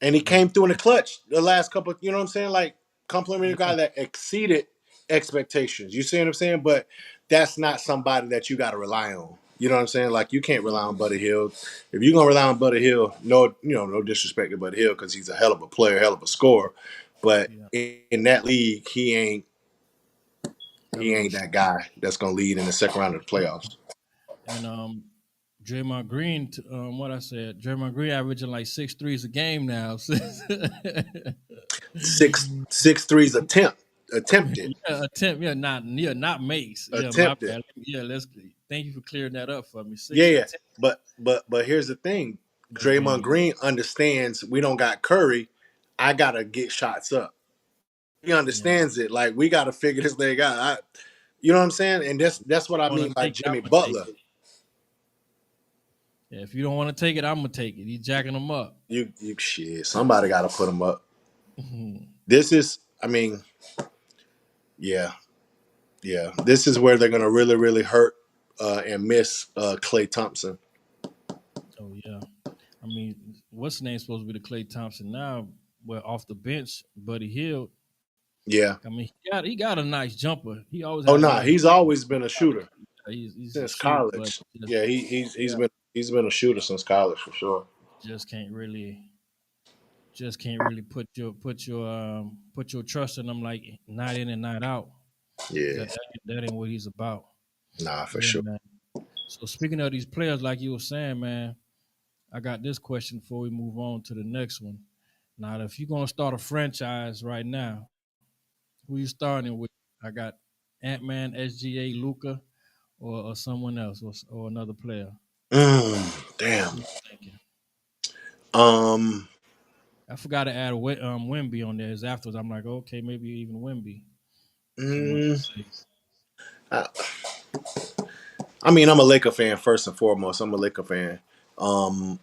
and he But came through in the clutch the last couple. You know what I'm saying? Like complimentary guy yeah, that exceeded expectations. You see what I'm saying? But that's not somebody that you got to rely on. You know what I'm saying? Like you can't rely on Buddy Hill. If you're gonna rely on Buddy Hill, no, no disrespect to Buddy Hill because he's a hell of a player, hell of a scorer. But yeah, in that league, he hell of a ain't that guy that's gonna lead in the second round of the playoffs. and Draymond Green, what I said, Draymond Green averaging like six threes a game now. Six threes attempted. Yeah, attempt. Yeah, not mace. Yeah, my Attempted. bad. Yeah, let's. Thank you for clearing that up for me. Yeah, Six yeah. attempts But here's the thing. a Draymond game. Green understands we don't got Curry. I gotta get shots up. He Yeah, understands it. Like we gotta figure this thing out. You know what I'm saying? And that's what I want to mean by take it? I'm Jimmy gonna take Butler. it. Yeah, if you don't want to take it, I'm gonna take it. He's jacking them up. You shit. Somebody gotta put him up. Mhm. This is I mean, yeah, yeah. This is where they're gonna really, really hurt and miss Clay Thompson. Oh yeah. I mean, what's the name supposed to be the Clay Thompson now? Well, off the bench, Buddy Hield. Yeah. I mean, he got a nice jumper. He always Oh had a nah, nice. he's always been a shooter He's a since shooter, but college. just Yeah, he's yeah, been a shooter since college for sure. just can't really can't really put your trust in him like night in and night out. Yeah, That ain't what he's about. nah, for Yeah, sure. man. So speaking of these players, like you were saying, man, I got this question before we move on to the next one. Now, if you're gonna start a franchise right now, who you starting with? I got Ant Man, SGA, Luca, or someone else, or another player. Damn. Who you thinking? Um, I forgot to add Wimby on there. As afterwards, I'm like, okay, maybe even Wimby. Someone mm, else say, I, I mean, I'm a Laker fan first and foremost. I'm a Laker fan. Um,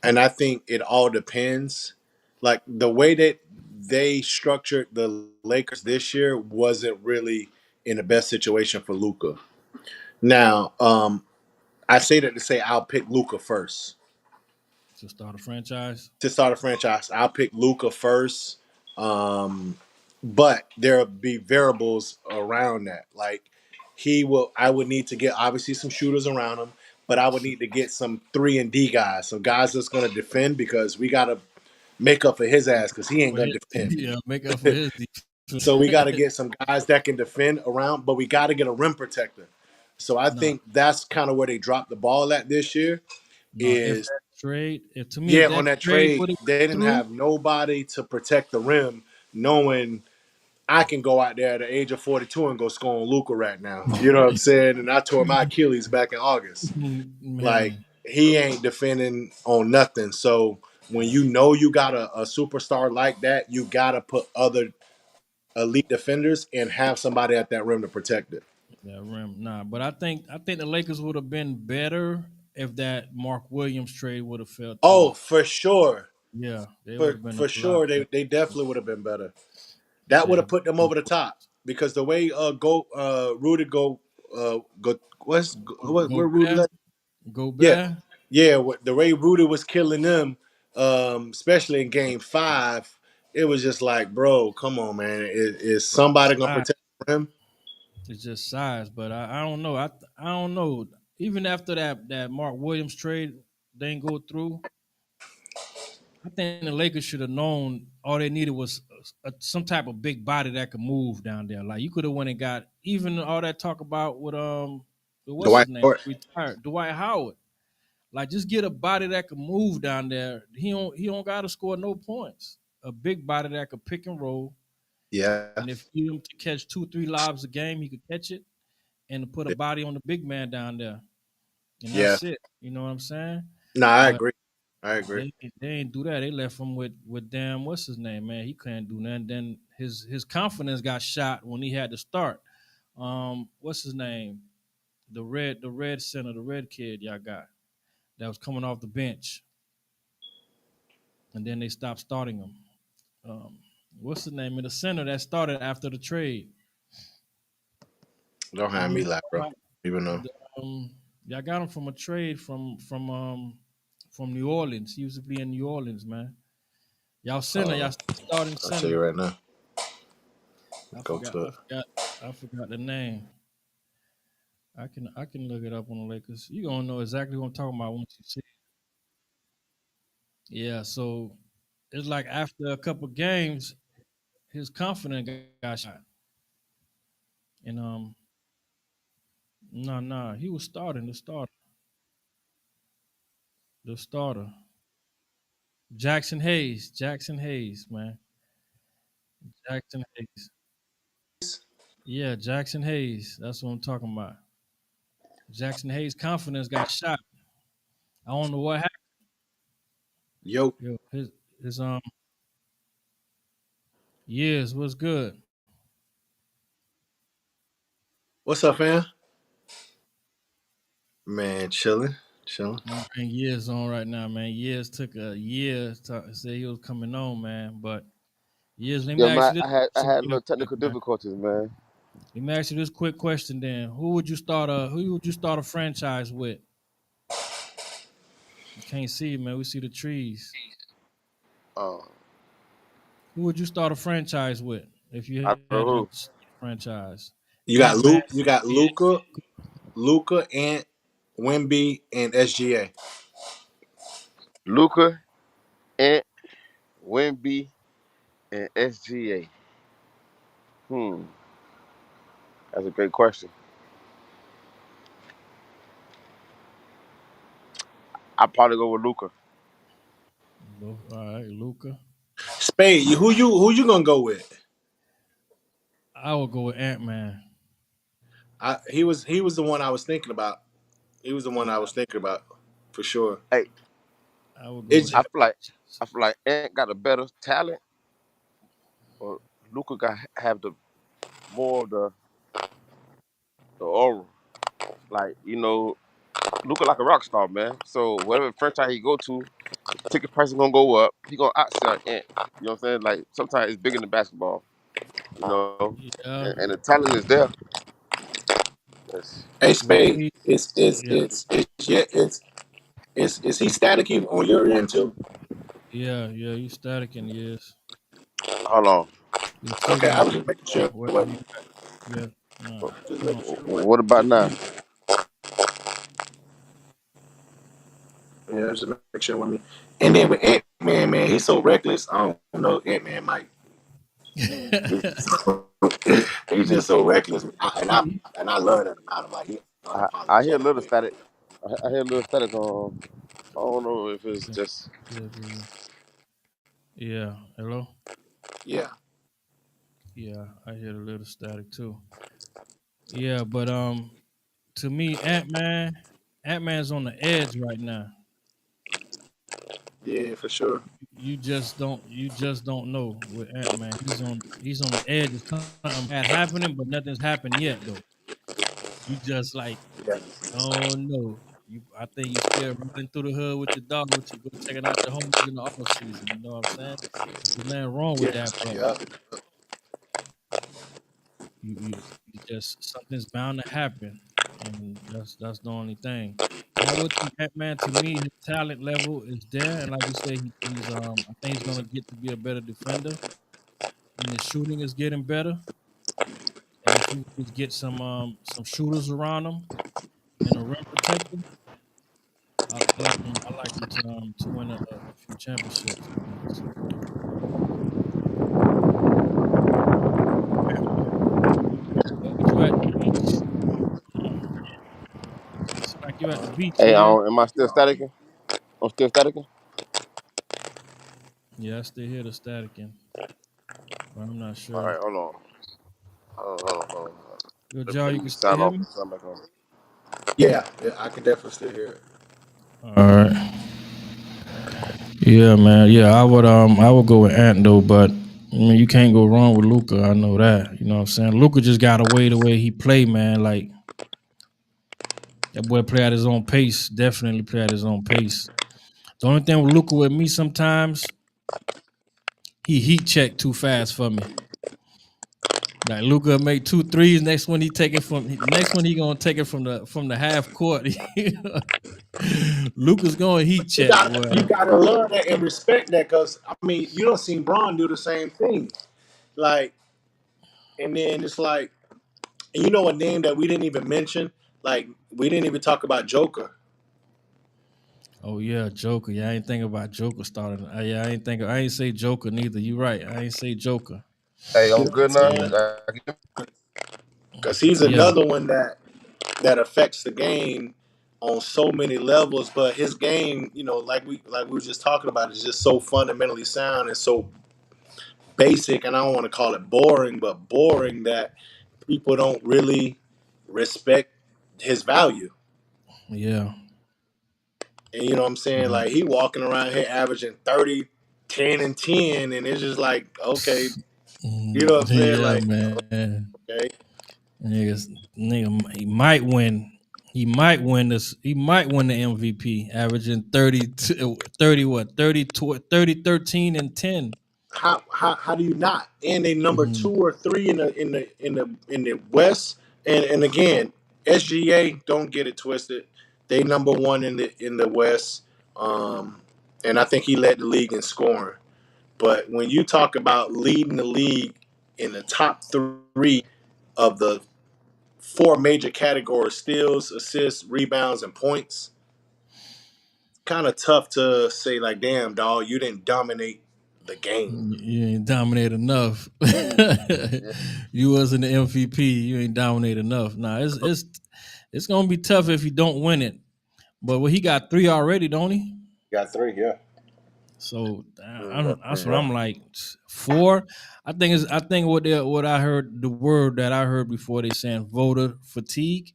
and I think it all depends. Like the way that they structured the Lakers this year wasn't really in the best situation for Luca. Now, I say that to say I'll pick Luca first. to start a franchise. To start a franchise. I'll pick Luca first. Um, but there'll be variables around that. Like I would need to get obviously some shooters around him, but I would need to get some 3 and D guys, some guys that's gonna defend because we gotta make up for his ass because he ain't For gonna his, defend. yeah, make up for his defense. So we gotta get some guys that can defend around, but we gotta get a rim protector. So I no, think that's kind of where they dropped the ball at this year. no. If Is that trade, if to me, if yeah, that on that trade trade, would have they went didn't through, have nobody to protect the rim, knowing I can go out there at the age of 42 and go score on Luca right now. You know what I'm saying? And I tore my Achilles back in August. Like man, he ain't defending on nothing. So when you know you got a superstar like that, you gotta put other elite defenders and have somebody at that rim to protect it. that rim, nah. But I think the Lakers would have been better if that Mark Williams trade would have fell through. Oh, for sure. Yeah, they would For have been for a lot sure, better. they definitely would have been better. That would Yeah, have put them over the top because the way Rudy go where Rudy Gobert, at? Yeah, Gobert. yeah. The way Rudy was killing them, especially in Game 5, it was just like, bro, come on, man. Is somebody gonna protect him? It's just size, but I don't know. I don't know. Even after that Mark Williams trade didn't go through, I think the Lakers should have known all they needed was some type of big body that could move down there. Like you could have went and got even all that talk about with what's Dwight his name Howard. retired Dwight Howard. Like just get a body that could move down there. He don't got to score no points. A big body that could pick and roll, Yeah, and if you him to catch 2-3 lobs a game, he could catch it and to put a body on the big man down there, and yeah. that's it. You know what I'm saying? No, I But agree. I agree. they ain't do that. They left him with damn what's his name, man. He couldn't do nothing. Then his confidence got shot when he had to start. What's his name? The red center, the red kid y'all got that was coming off the bench, and then they stopped starting him. Um, what's the name of the center that started after the trade? Don't have You me like, bro. know, Even though. y'all got him from a trade from New Orleans. He used to be in New Orleans, man. Y'all starting I'll tell center. you right now. I Go forgot. to I it. forgot. I forgot the name. I can look it up on the Lakers. You gonna know exactly what I'm talking about once you see it. Yeah. So it's like after a couple games, his confidence got shot. And no, he was starting the starter. Jackson Hayes, man, Jackson Hayes. Yeah, Jackson Hayes. That's what I'm talking about. Jackson Hayes' confidence got shot. I don't know what happened. Yo, Yo, his years was good. what's up, fam? Man, chilling, chilling. I'm bringing years on right now, man. Years took a year to say he was coming on, man. But years, let me Yeah, ask man, you this I question had a real little quick, technical man. difficulties, man. Let me ask you this quick question then. Who would you start a franchise with? You can't see it, man. We see the trees. Uh, Who would you start a franchise with if I you don't know had to who. start a franchise? You got Ant Man. Luke. You got Luca, Ant, Wimby, and SGA. Luca, Ant, Wimby, and SGA. Hmm, that's a great question. I'd probably go with Luca. All right, Luca. Spade. Who you gonna go with? I would go with Ant Man. He was the one I was thinking about. He was the one I Yeah, was thinking about for sure. Hey, I would go with It's I Ant. feel like I feel like Ant got a better talent, or Luca got have the more of the aura. Like Luca like a rock star, man. So whatever franchise he go to, ticket price is gonna go up. He gonna outsell Ant. You know what I'm saying? Like sometimes it's bigger than basketball. Yeah, And the talent is there. Yes. Hey with Spade. me. Yeah, Is he static on your end too? yeah. You static in years. Hold on. You Okay, I signal was just making sure. wherever you at. Yeah, no. Just Hold on. making sure. What about now? Yeah, just make sure with me. And then with Ant Man, man, he's so reckless. I don't know. Ant Man might. He's just so reckless, He- and I love that about him. Like he I hear a unapologetic little with it. static. I hear a little static on. I don't know if it's okay. just. Yeah. Hello. Yeah, Yeah, I hear a little static too. Yeah, but to me, Ant Man's on the edge right now. yeah, for sure. You just don't know with Ant Man. He's on the edge of something bad happening, but nothing's happened yet though. You just like, Yeah, oh no. I think you still running through the hood with your dog, with your go checking out your homies in the off season. You know what I'm saying? There's nothing wrong with yeah, that, but yeah. you just something's bound to happen, and that's the only thing. And I would think that man, to me, his talent level is there, and like you say, he's I think he's gonna get to be a better defender, and his shooting is getting better. And if you just get some shooters around him and a rim protector, I like him to win a few championships. To be honest, but you at the beach? It's like you at the beach, Hey, yeah. am I still staticking? I'm still staticking. Yeah, I still hear the static, but I'm not All sure. right, hold on. Hold on. Yo, Let, Joe, let you me can still sign hear off me? and sign back on. Yeah, I can definitely still hear it. All right. Yeah, man. Yeah, I would go with Ant though, but I mean you can't go wrong with Luca. I know that. You know what I'm saying? Luca just got away the way he play, man. Like that boy play at his own pace. Definitely play at his own pace. The only thing with Luca with me sometimes he heat check too fast for me. Like Luca make two threes. Next one he take it from. Next one he gonna take it from the half court. Luca's going heat check. You Well, gotta learn that and respect that because I mean you don't see Braun do the same thing. Like, and then it's like, and you know a name that we didn't even mention. Like we didn't even talk about Joker. oh yeah, Joker. Yeah, I ain't think about Joker starting. Yeah, I ain't think. I ain't say Joker neither. You right. I ain't say Joker. Hey, You I'm know what I'm good now. Yeah, saying? Because he's yeah, another one that affects the game on so many levels. But his game, you know, like we were just talking about, is just so fundamentally sound and so basic. And I don't want to call it boring, but boring that people don't really respect his value. yeah, And you know what I'm saying? yeah. Like he walking around here averaging 30, 10, and 10, and it's just like, okay, you know what I'm saying? Yeah, Like, man. okay, Niggas, nigga, he might win. He might win this. He might win the MVP, averaging 30, 30 what, 30, 30, 13, and 10. how do you not? And they number Mhm. 2 or 3 in the West. And again, SGA, don't get it twisted. They number 1 in the West. And I think he led the league in scoring. But when you talk about leading the league in the top 3 of the 4 major categories: steals, assists, rebounds, and points, kind of tough to say like, damn, dog, you didn't dominate the game. You ain't dominate enough. Yeah, You wasn't the MVP. You ain't dominate enough. Nah, it's gonna be tough if you don't win it. But well, he got three already, don't he? Got 3, yeah. So you got that's three, what yeah. I'm like. Four. I think what I heard, the word that I heard before, they saying voter fatigue.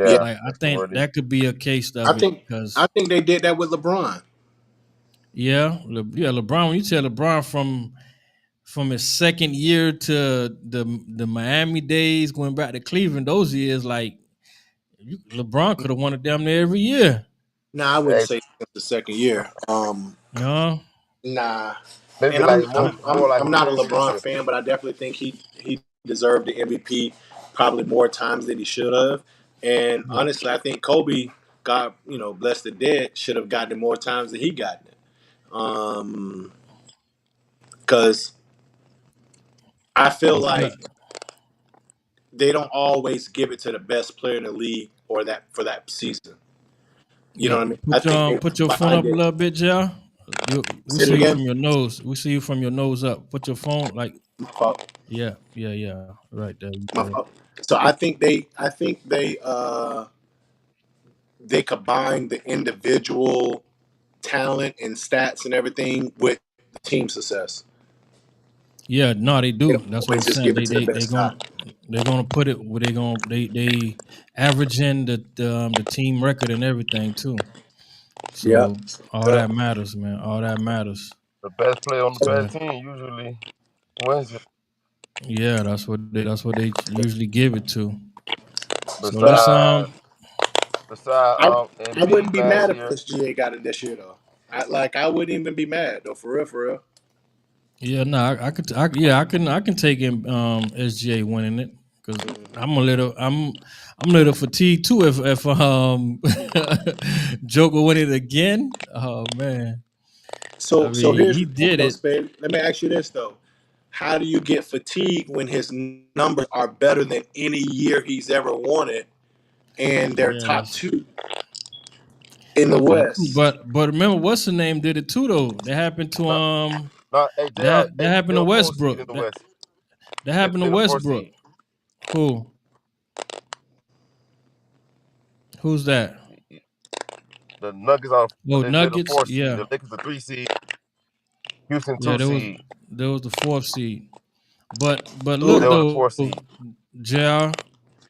Yeah, Yeah, Like I that's the think word. that could be a case I of it think because I think they did that with LeBron. yeah, LeBron. When you tell LeBron from his second year to the Miami days, going back to Cleveland, those years, like LeBron could have won it damn near every year. Nah, I wouldn't Hey, say it's the second year. No, Nah, maybe and like more I'm like his not a third LeBron year. fan, but I definitely think he deserved the MVP probably more times than he should have. And yeah, honestly, I think Kobe, God, bless the dead, should have gotten it more times than he got it. Because I feel yeah, like they don't always give it to the best player in the league or that for that season. You know yeah. what I mean? I think they Put your phone combined up a it. little bit, Joe. We Say it see you again. from your nose. We see you from your nose up. Put your phone like My fault. yeah, yeah, yeah. Right there, you My good. fault. So I think they combine the individual talent and stats and everything with the team success. Yeah, no, they They do. don't That's what I'm always just saying. give it to the best guy. They're gonna put it where they average in the team record and everything too. Yeah. So all Yeah. that matters, man. All that matters. The best player on the So best team usually wins it. yeah, that's what they usually give it to. So But let's Beside I I Embiid wouldn't be last mad if year. SGA got it this year though. I wouldn't even be mad though, for real, for real. yeah, no, I can take him SGA winning it because I'm a little fatigued too if Joker win it again. Oh man. I So mean, here's he the thing did though, it. Spade. Let me ask you this though. How do you get fatigued when his numbers are better than any year he's ever won it and they're Yeah, top two in the West? but remember what's the name did it too though. That happened to No, no, hey, that happened they to were four seed Westbrook. in the That West. that happened to They the four Westbrook. seed. Who? Who's that? The Nuggets are Oh, they're the Nuggets. four seed. Yeah, The Lakers the three seed. Houston yeah. two There was seed. there was the fourth seed. But Ooh, They look were the though, four seed. JR,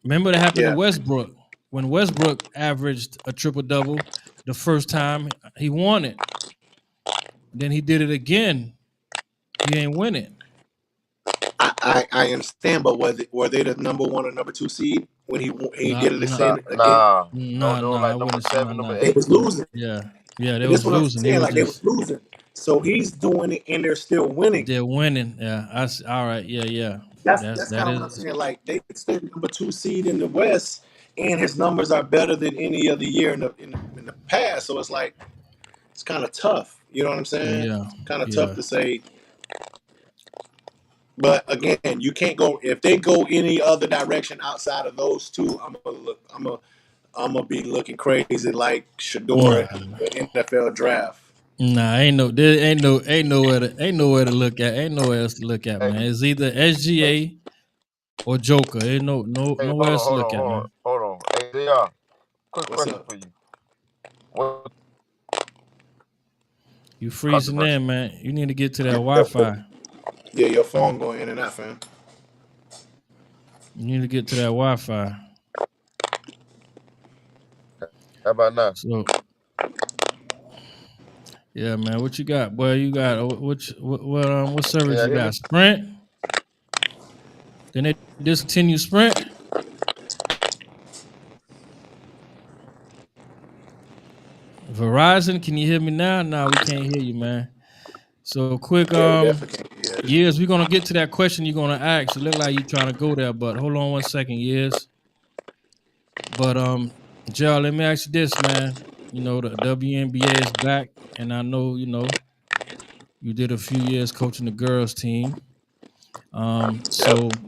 remember that happened to yeah. Westbrook when Westbrook averaged a triple double the first time he won it. Then he did it again. He ain't win it. I understand, but were they the number 1 or number 2 seed when he Nah, did it nah, again? No, nah, they were nah. I like number wouldn't. Nah, seven, number nah. They eight. was losing. Yeah, yeah. They And this is was what I'm losing. He saying. was Like they was just losing. So he's doing it and they're still winning. they're winning. Yeah, all right. Yeah, yeah. That's That kind of what I'm is saying. Like they still number two seed in the West, and his numbers are better than any other year in the past. So it's like it's kind of tough. You know what I'm saying? yeah, Kind of tough yeah. to say. But again, you can't go if they go any other direction outside of those two. I'm gonna be looking crazy like Shador Nah, in the NFL draft. nah, ain't nowhere to look at. Ain't nowhere else to look at, Hey, man. It's either hey, SGA or Joker. Ain't hey, nowhere hold on, else to hold look on, at, hold on, man. hold on. Hey, JR, quick What's question up? for you. What You freezing controversy? in, man. You need to get to that Your, Wi-Fi. yeah, your phone going in and out, fam. You need to get to that Wi-Fi. How about now? So yeah, man. What you got, boy? You got what Can service y'all you hear got? me? Sprint. Then they discontinue Sprint. Verizon. Can you hear me now? No, we can't hear you, man. So quick, Yeah, we definitely can't. Yeah. years. We're gonna get to that question you're gonna ask. It look like you trying to go there, but hold on one second, years. But Joe, let me ask you this, man. You know the WNBA is back, and I know you did a few years coaching the girls team. Yep. So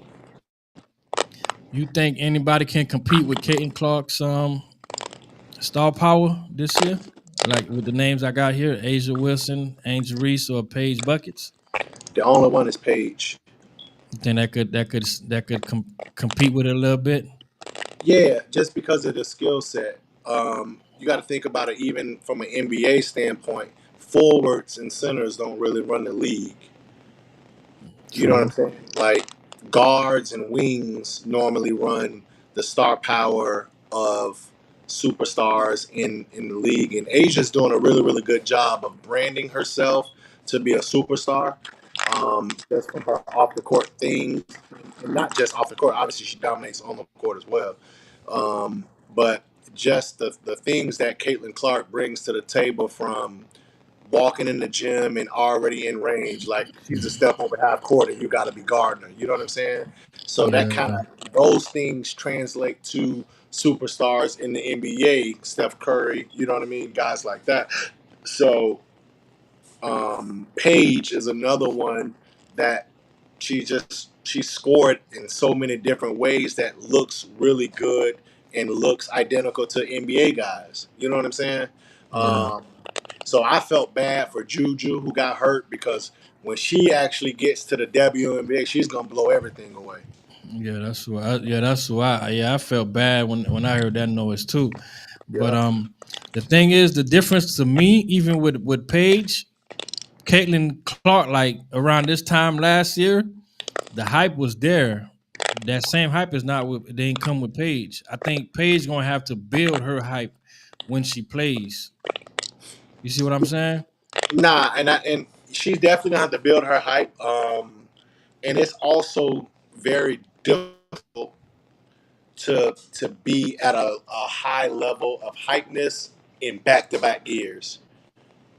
you think anybody can compete with Caitlin Clark's star power this year? Like with the names I got here, Asia Wilson, Angel Reese, or Paige Buckets. The only one is Paige. You think that could compete with it a little bit? Yeah, just because of the skill set. You got to think about it even from an NBA standpoint. Forwards and centers don't really run the league. You know what I'm True. saying? Like guards and wings normally run the star power of superstars in the league, and Asia's doing a really good job of branding herself to be a superstar. Just from her off the court things, and not just off the court. Obviously, she dominates on the court as well. But just the things that Caitlin Clark brings to the table from walking in the gym and already in range. Like she's a step over half court and you got to be guarding her. You know what I'm saying? So that Yeah, kind of those things translate to superstars in the NBA, Steph Curry. You know what I mean? Guys like that. So Paige is another one that she scored in so many different ways that looks really good and looks identical to NBA guys. You know what I'm saying? yeah, Um, so I felt bad for Juju who got hurt because when she actually gets to the WNBA, she's gonna blow everything away. yeah. That's why. Yeah, I felt bad when I heard that noise too. But Yeah. the thing is, the difference to me, even with Paige, Caitlin Clark, like around this time last year, the hype was there. That same hype is not with. It didn't come with Paige. I think Paige gonna have to build her hype when she plays. You see what I'm saying? Nah, and she's definitely gonna have to build her hype. And it's also very difficult to be at a high level of hypeness in back to back years.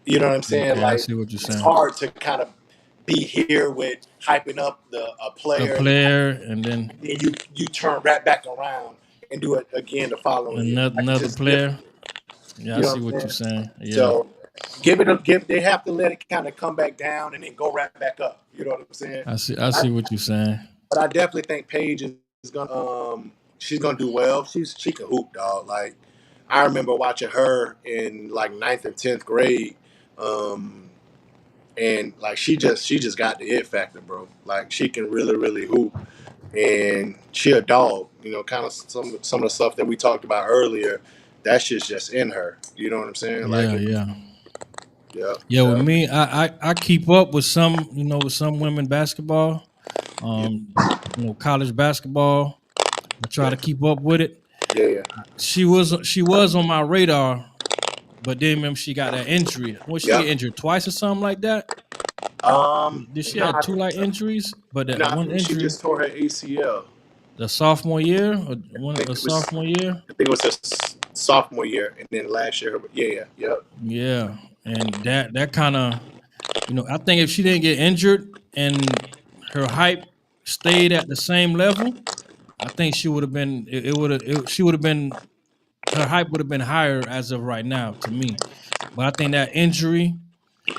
You know what I'm saying? Okay, I Like see what you're it's saying. hard to kind of be here with hyping up a A player, and player and then then you turn right back around and do it again the following year. Like it's another just different. player. Yeah, I You know see what I'm what you're saying? saying. Yeah, So give they have to let it kind of come back down and then go right back up. You know what I'm saying? I see. I I, see what you're saying. but I definitely think Paige is gonna she's gonna do well. She can hoop, dog. Like I remember watching her in like ninth and tenth grade, um, and like she just got the it factor, bro. Like she can really hoop, and she a dog. You know, kind of some of the stuff that we talked about earlier. That shit's just in her. You know what I'm saying? Like, Yeah, yeah, yeah, yeah. With yeah, me, I keep up with some, with some women basketball. yeah, College basketball. I try yeah, to keep up with it. yeah. She was on my radar, but then remember she got that injury. Well, she Yeah. get injured twice or something like that. Did she had Nah, two like injuries? But that nah. I one think she injury, just tore her ACL. the sophomore year, or I one think a it was. sophomore year. I think it was her sophomore year, and then last year. Yeah, yeah, Yeah, and that kind of, I think if she didn't get injured and her hype stayed at the same level, I think she would have been. It would have. She would have been. Her hype would have been higher as of right now to me. But I think that injury,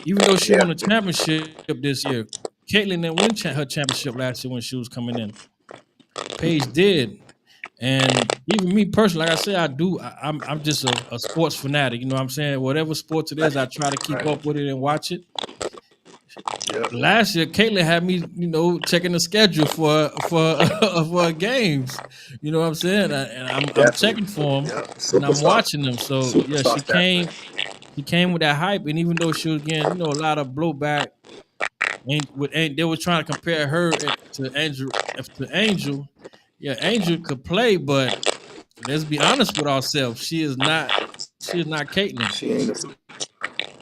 even though she Yeah, won a championship this year, Caitlyn didn't win her championship last year when she was coming in. Paige did. And even me personally, like I said, I'm just a sports fanatic. You know what I'm saying? Whatever sports it is, I try to keep right. up with it and watch it. Yep. Last year, Caitlyn had me, checking the schedule for for games. You know what I'm saying? And I'm checking Definitely. for them, Yeah. and I'm Superstar. watching them. So yeah, Superstar status. she came with that hype, and even though she was getting, a lot of blowback, and they were trying to compare her to Angel. Yeah, Angel could play, but let's be honest with ourselves. She is not. She is not Caitlyn. She ain't a,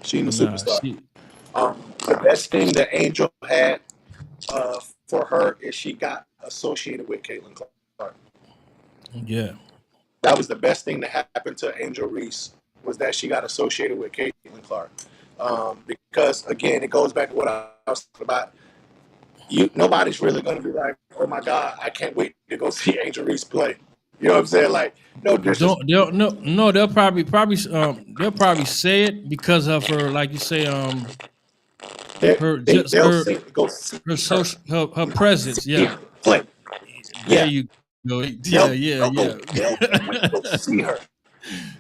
she ain't a Nah, superstar. she. The best thing that Angel had for her is she got associated with Caitlin Clark. Yeah, That was the best thing that happened to Angel Reese was that she got associated with Caitlin Clark. Because again, it goes back to what I was talking about. Nobody's really going to be like, oh my God, I can't wait to go see Angel Reese play. You know what I'm saying? Like, no disrespect. don't they'll no they'll probably say it because of her, like you say, her just They'll say go see her her, social her presence. see Yeah, her play. there Yeah, you go. Yeah, yeah, yeah. they'll can't wait to go see her.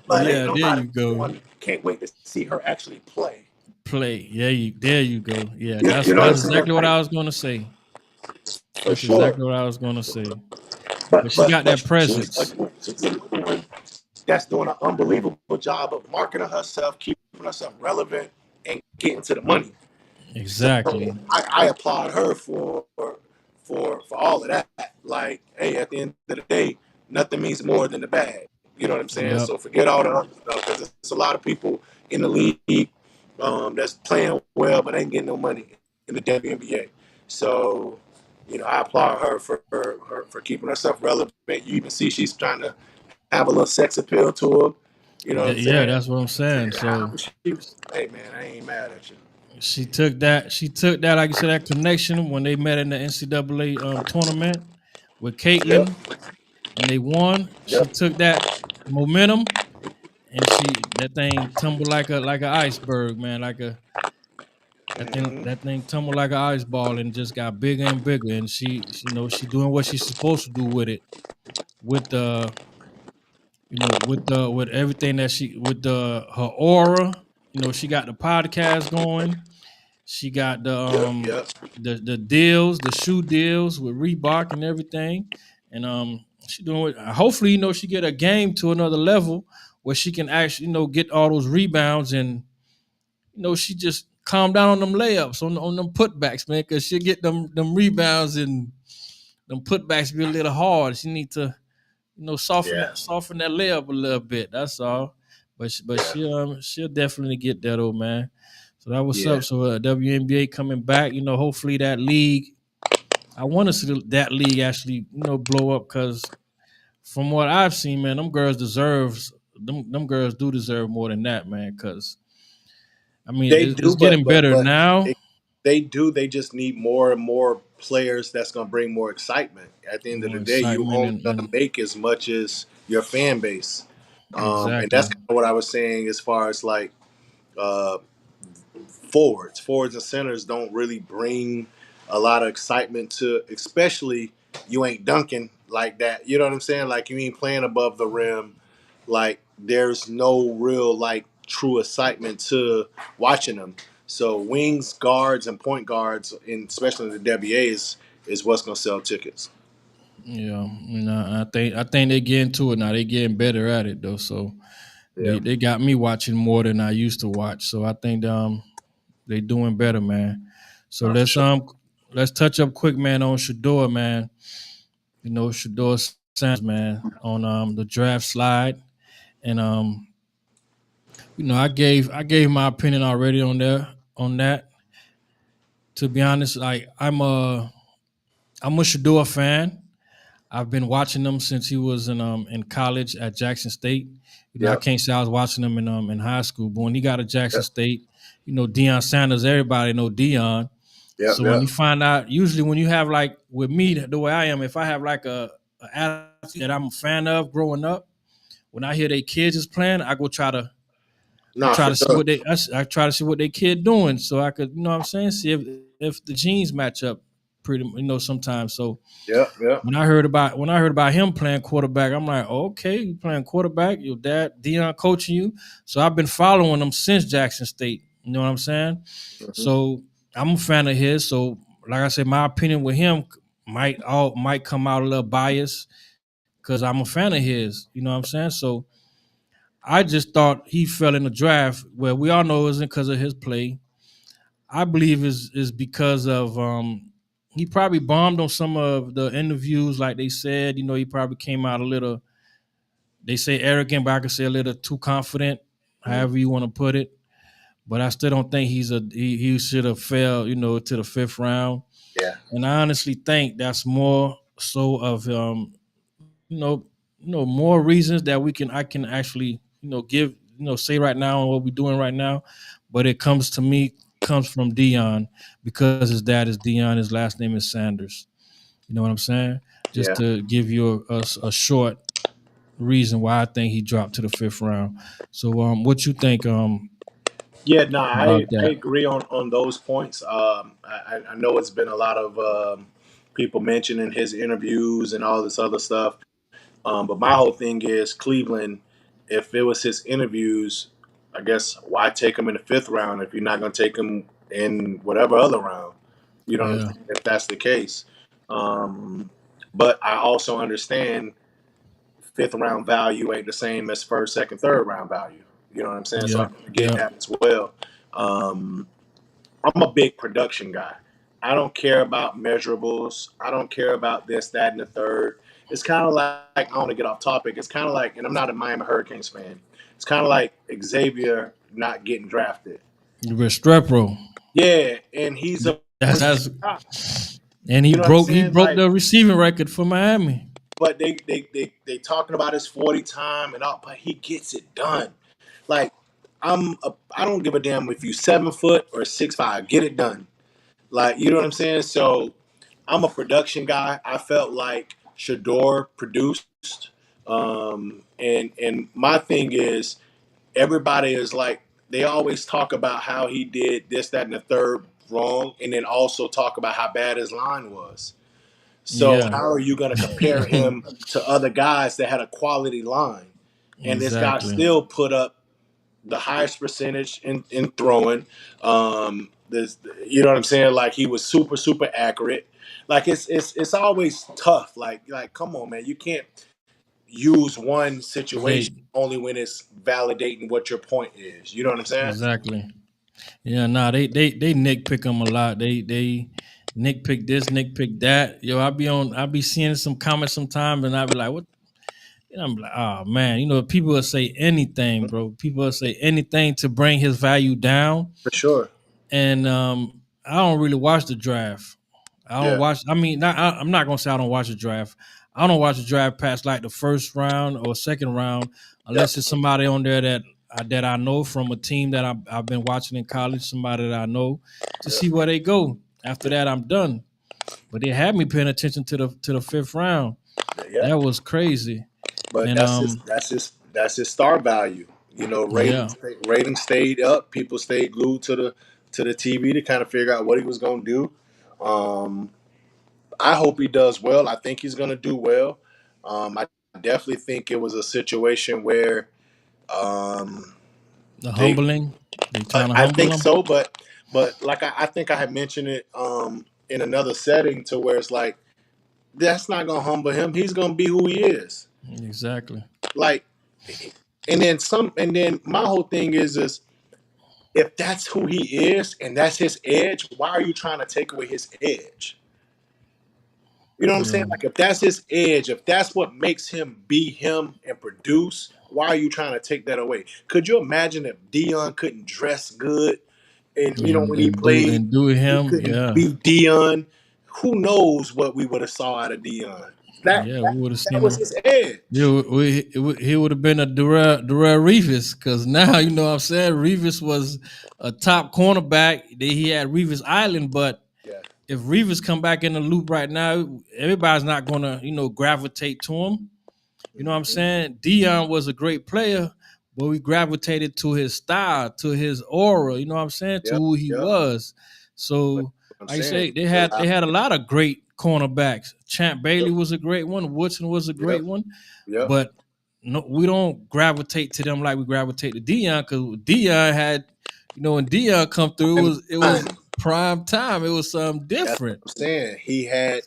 But ain't Yeah, there nobody you go. one can't wait to see her actually play. Play. Yeah, there you go. Yeah, You know what I'm that's saying? exactly what Like I was gonna say. for That's sure. exactly what I was gonna say. But But she got that she's presence. another one that's doing an unbelievable job of marketing herself, keeping herself relevant, and getting to the money. So Exactly. I applaud her for all of that. Like, hey, at the end of the day, nothing means more than the bag. You know what I'm saying? Yep. So forget all the other stuff because there's a lot of people in the league that's playing well but ain't getting no money in the WNBA. So, I applaud her for keeping herself relevant. You even see she's trying to have a little sex appeal to her. You know what I'm Yeah, saying? that's what I'm saying. So Hey man, I ain't mad at you. she took that, like you said, that connection when they met in the NCAA tournament with Yep, Caitlyn and they won. She yep. took that momentum and that thing tumbled like an iceberg, man. Like a Mm-hmm. that thing tumbled like an ice ball and just got bigger and bigger. And she doing what she's supposed to do with it, with the with everything that she with the her aura. She got the podcast going. She got Yep, yep. the deals, the shoe deals with Reebok and everything. And she doing it. Hopefully, she get a game to another level where she can actually, get all those rebounds and she just calm down on them layups, on them putbacks, man, because she'll get them rebounds and them putbacks be a little hard. She need to, Yeah, soften that layup a little bit. That's all. But yeah, she'll definitely get that, old man. So that what's yeah. up. So WNBA coming back. Hopefully that league. I want to see that league actually, blow up because from what I've seen, man, them girls do deserve more than that, man. Because I mean, They it's do, getting better but now. it, they do. They just need more and more players that's going to bring more excitement. At the end of More the day, you excitement only going to and make as much as your fan base, and that's exactly. kind of what I was saying as far as like uh, forwards and centers don't really bring a lot of excitement to, especially you ain't dunking like that. You know what I'm saying? Like you ain't playing above the rim. Like there's no real like true excitement to watching them. So wings, guards, and point guards, especially in the WA, is what's gonna sell tickets. Yeah, I think they getting to it now. They getting better at it though. So Yeah, they got me watching more than I used to watch. So I think they doing better, man. So for sure. let's touch up quick, man, on Shador, man. Shador Sanders, man, on the draft slide. And I gave my opinion already on that. To be honest, like I'm a Shador fan. I've been watching him since he was in college at Jackson State. I Yep. can't say I was watching him in high school, but when he got to Jackson Yep. State, Deion Sanders, everybody know Deion. Yep. So when Yep. you find out, usually when you have like with me, the way I am, if I have like a athlete that I'm a fan of growing up, when I hear their kids is playing, I go Nah, try for to see sure. what I try to see what their kid doing, so I could, you know what I'm saying, see if the genes match up pretty, sometimes. So Yep. Yep. when I heard about him playing quarterback, I'm like, oh, okay, you playing quarterback, your dad Dion coaching you. So I've been following him since Jackson State. You know what I'm saying? Hmm. So I'm a fan of his. So like I said, my opinion with him might come out a little biased because I'm a fan of his. You know what I'm saying? So I just thought he fell in the draft. Well, we all know it wasn't because of his play. I believe is because of he probably bombed on some of the interviews, like they said. He probably came out a little, they say arrogant, but I could say a little too confident, Hmm. however you want to put it. But I still don't think he should have fell, to the fifth round. Yeah. And I honestly think that's more so of more reasons that I can actually give say right now and what we're doing right now. But it comes from Dion, because his dad is Dion, his last name is Sanders. You know what I'm saying? Just Yeah. to give you a short reason why I think he dropped to the fifth round. So what you think Yeah, no, about I that? agree on those points. I know it's been a lot of people mentioning his interviews and all this other stuff. But my whole thing is Cleveland. If it was his interviews, I guess why take him in the fifth round if you're not going to take him in whatever other round? You know what I'm Yeah, saying? If that's the case. Um, but I also understand fifth round value ain't the same as first, second, third round value. You know what I'm saying? So I yep, get yep. that as well. Um, I'm a big production guy. I don't care about measurables. I don't care about this, that, and the third. It's kind of like, I want to get off topic. It's kind of like, and I'm not a Miami Hurricanes fan. It's kind of like Xavier not getting drafted. Restrepo. Yeah, and he's a That's guy. and he You know what I'm broke he saying? broke Like, the receiving record for Miami. but they talking about his 40 time and all, but he gets it done. Like, I don't give a damn if you 7 foot or 6'5". Get it done. Like, you know what I'm saying? So I'm a production guy. I felt like Shador produced. And my thing is, everybody is like, they always talk about how he did this, that, and the third wrong, and then also talk about how bad his line was. So Yeah. how are you going to compare him to other guys that had a quality line? And this guy Exactly. still put up the highest percentage in throwing. This, you know what I'm saying? Like, he was super super accurate. Like, it's always tough. Like come on, man, you can't use one situation They only when it's validating what your point is. You know what I'm saying? exactly. Yeah, nah, they nitpick them a lot. They nitpick this, nitpick that. Yo, I be seeing some comments sometimes, and I be like, what? And I'm like, oh man, people will say anything, bro. People will say anything to bring his value down. For sure. And I don't really watch the draft. I don't Yeah. watch. I mean, I'm not gonna say I don't watch the draft. I don't watch the draft past like the first round or second round, Yep. unless it's somebody on there that I know from a team that I've been watching in college. Somebody that I know to see where they go. After that, I'm done. But they had me paying attention to the fifth round. Yeah. That was crazy. But And that's his star value. You know, yeah, ratings stayed up. People stayed glued to the TV to kind of figure out what he was going to do. I hope he does well. I think he's going to do well. I definitely think it was a situation where um, the they. humbling. They trying to I humble think them. so, but like I think I had mentioned it in another setting to where it's like that's not going to humble him. He's going to be who he is. Exactly. Like, and then my whole thing is if that's who he is and that's his edge, why are you trying to take away his edge? You know what I'm Yeah. saying? Like, if that's his edge, if that's what makes him be him and produce, why are you trying to take that away? Could you imagine if Dion couldn't dress good and when he played, And do he him. couldn't Yeah. be Dion? Who knows what we would have saw out of Dion? That Yeah, we that, would have that seen was him. his edge. Yeah, he would have been a Darrell Reeves, because now you know what I'm saying. Reeves was a top cornerback. He had Reeves Island, but if Reeves come back in the loop right now, everybody's not gonna, gravitate to him. You know what I'm Mhm. saying? Dion was a great player, but we gravitated to his style, to his aura, you know what I'm saying, to Yep, who he yep. was. But So, I'm like I saying, say, they a had lot. they had a lot of great cornerbacks. Champ Bailey Yep, was a great one, Woodson was a yep, great one, yep. but no, we don't gravitate to them like we gravitate to Dion, because Dion had, when Dion come through, Prime it was time. prime time. It was something That's what different. I'm saying.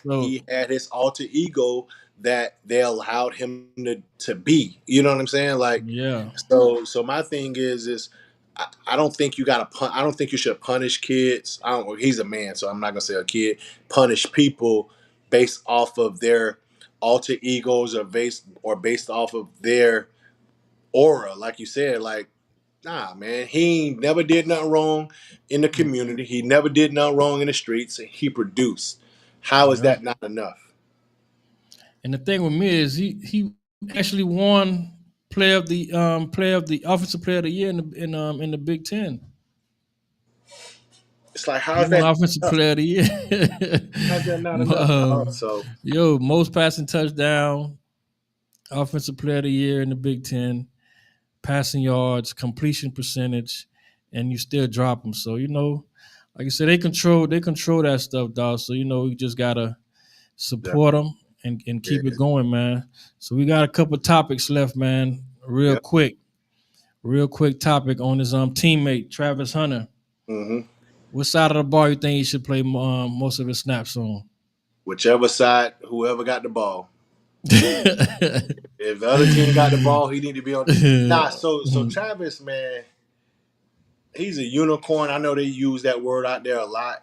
So He had his alter ego that they allowed him to be. You know what I'm saying? Like, yeah, so my thing is I don't think you gotta I don't think you should punish kids. I don't. He's a man, so I'm not gonna say a kid. Punish people based off of their alter egos or based off of their aura, like you said. Like, nah, man, he never did nothing wrong in the community. He never did nothing wrong in the streets. He produced. How is yeah. that not enough? And the thing with me is he actually won player of the offensive player of the year in the Big Ten. It's like, how He is won that offensive not enough? player of the year. How's that not enough, dog? So Most passing touchdown, offensive player of the year in the Big Ten, passing yards, completion percentage, and you still drop them. So like I said, they control that stuff, dog. So we just gotta yeah, support them and yeah, keep it going, man. So we got a couple topics left, man. yeah. Real quick topic on his teammate Travis Hunter. Hmm. What side of the ball you think he should play most of his snaps on? Whichever side, whoever got the ball. If the other team got the ball, he need to be on. Nah, so Travis, man, he's a unicorn. I know they use that word out there a lot.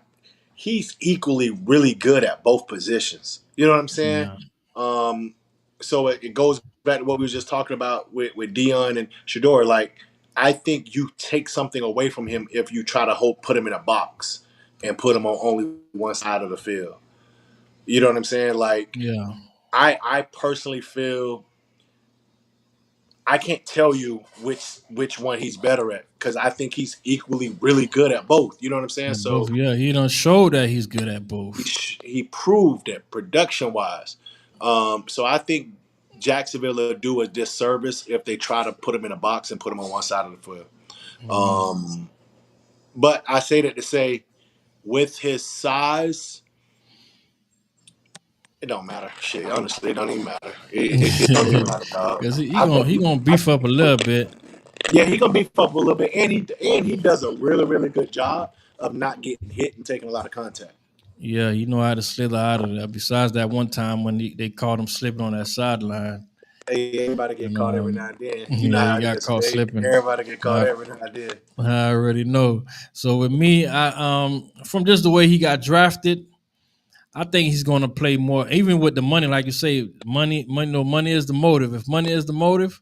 He's equally really good at both positions. You know what I'm saying? Yeah, Um, so it goes back to what we was just talking about with Dion and Shador. Like, I think you take something away from him if you try to put him in a box and put him on only one side of the field. You know what I'm saying? Like, yeah, I personally feel I can't tell you which one he's better at because I think he's equally really good at both. You know what I'm saying? at So both. Yeah, he done showed that he's good at both. he proved it production wise. So I think Jacksonville will do a disservice if they try to put him in a box and put him on one side of the field. Mhm. Um, but I say that to say, with his size, it don't matter. Shit, honestly, it don't even matter. It don't even matter, dog. Because he I gonna think he gonna beef up a little bit. yeah, he gonna beef up a little bit, and he does a really really good job of not getting hit and taking a lot of contact. Yeah, you know how to slither out of that. Besides that one time when they caught him slipping on that sideline, Hey, everybody get and caught every now and then. You know yeah, he how it got is. caught Hey, slipping. everybody get caught I, every now and then. I already know. So with me, I from just the way he got drafted, I think he's going to play more. Even with the money, like you say, money. No, money is the motive. If money is the motive,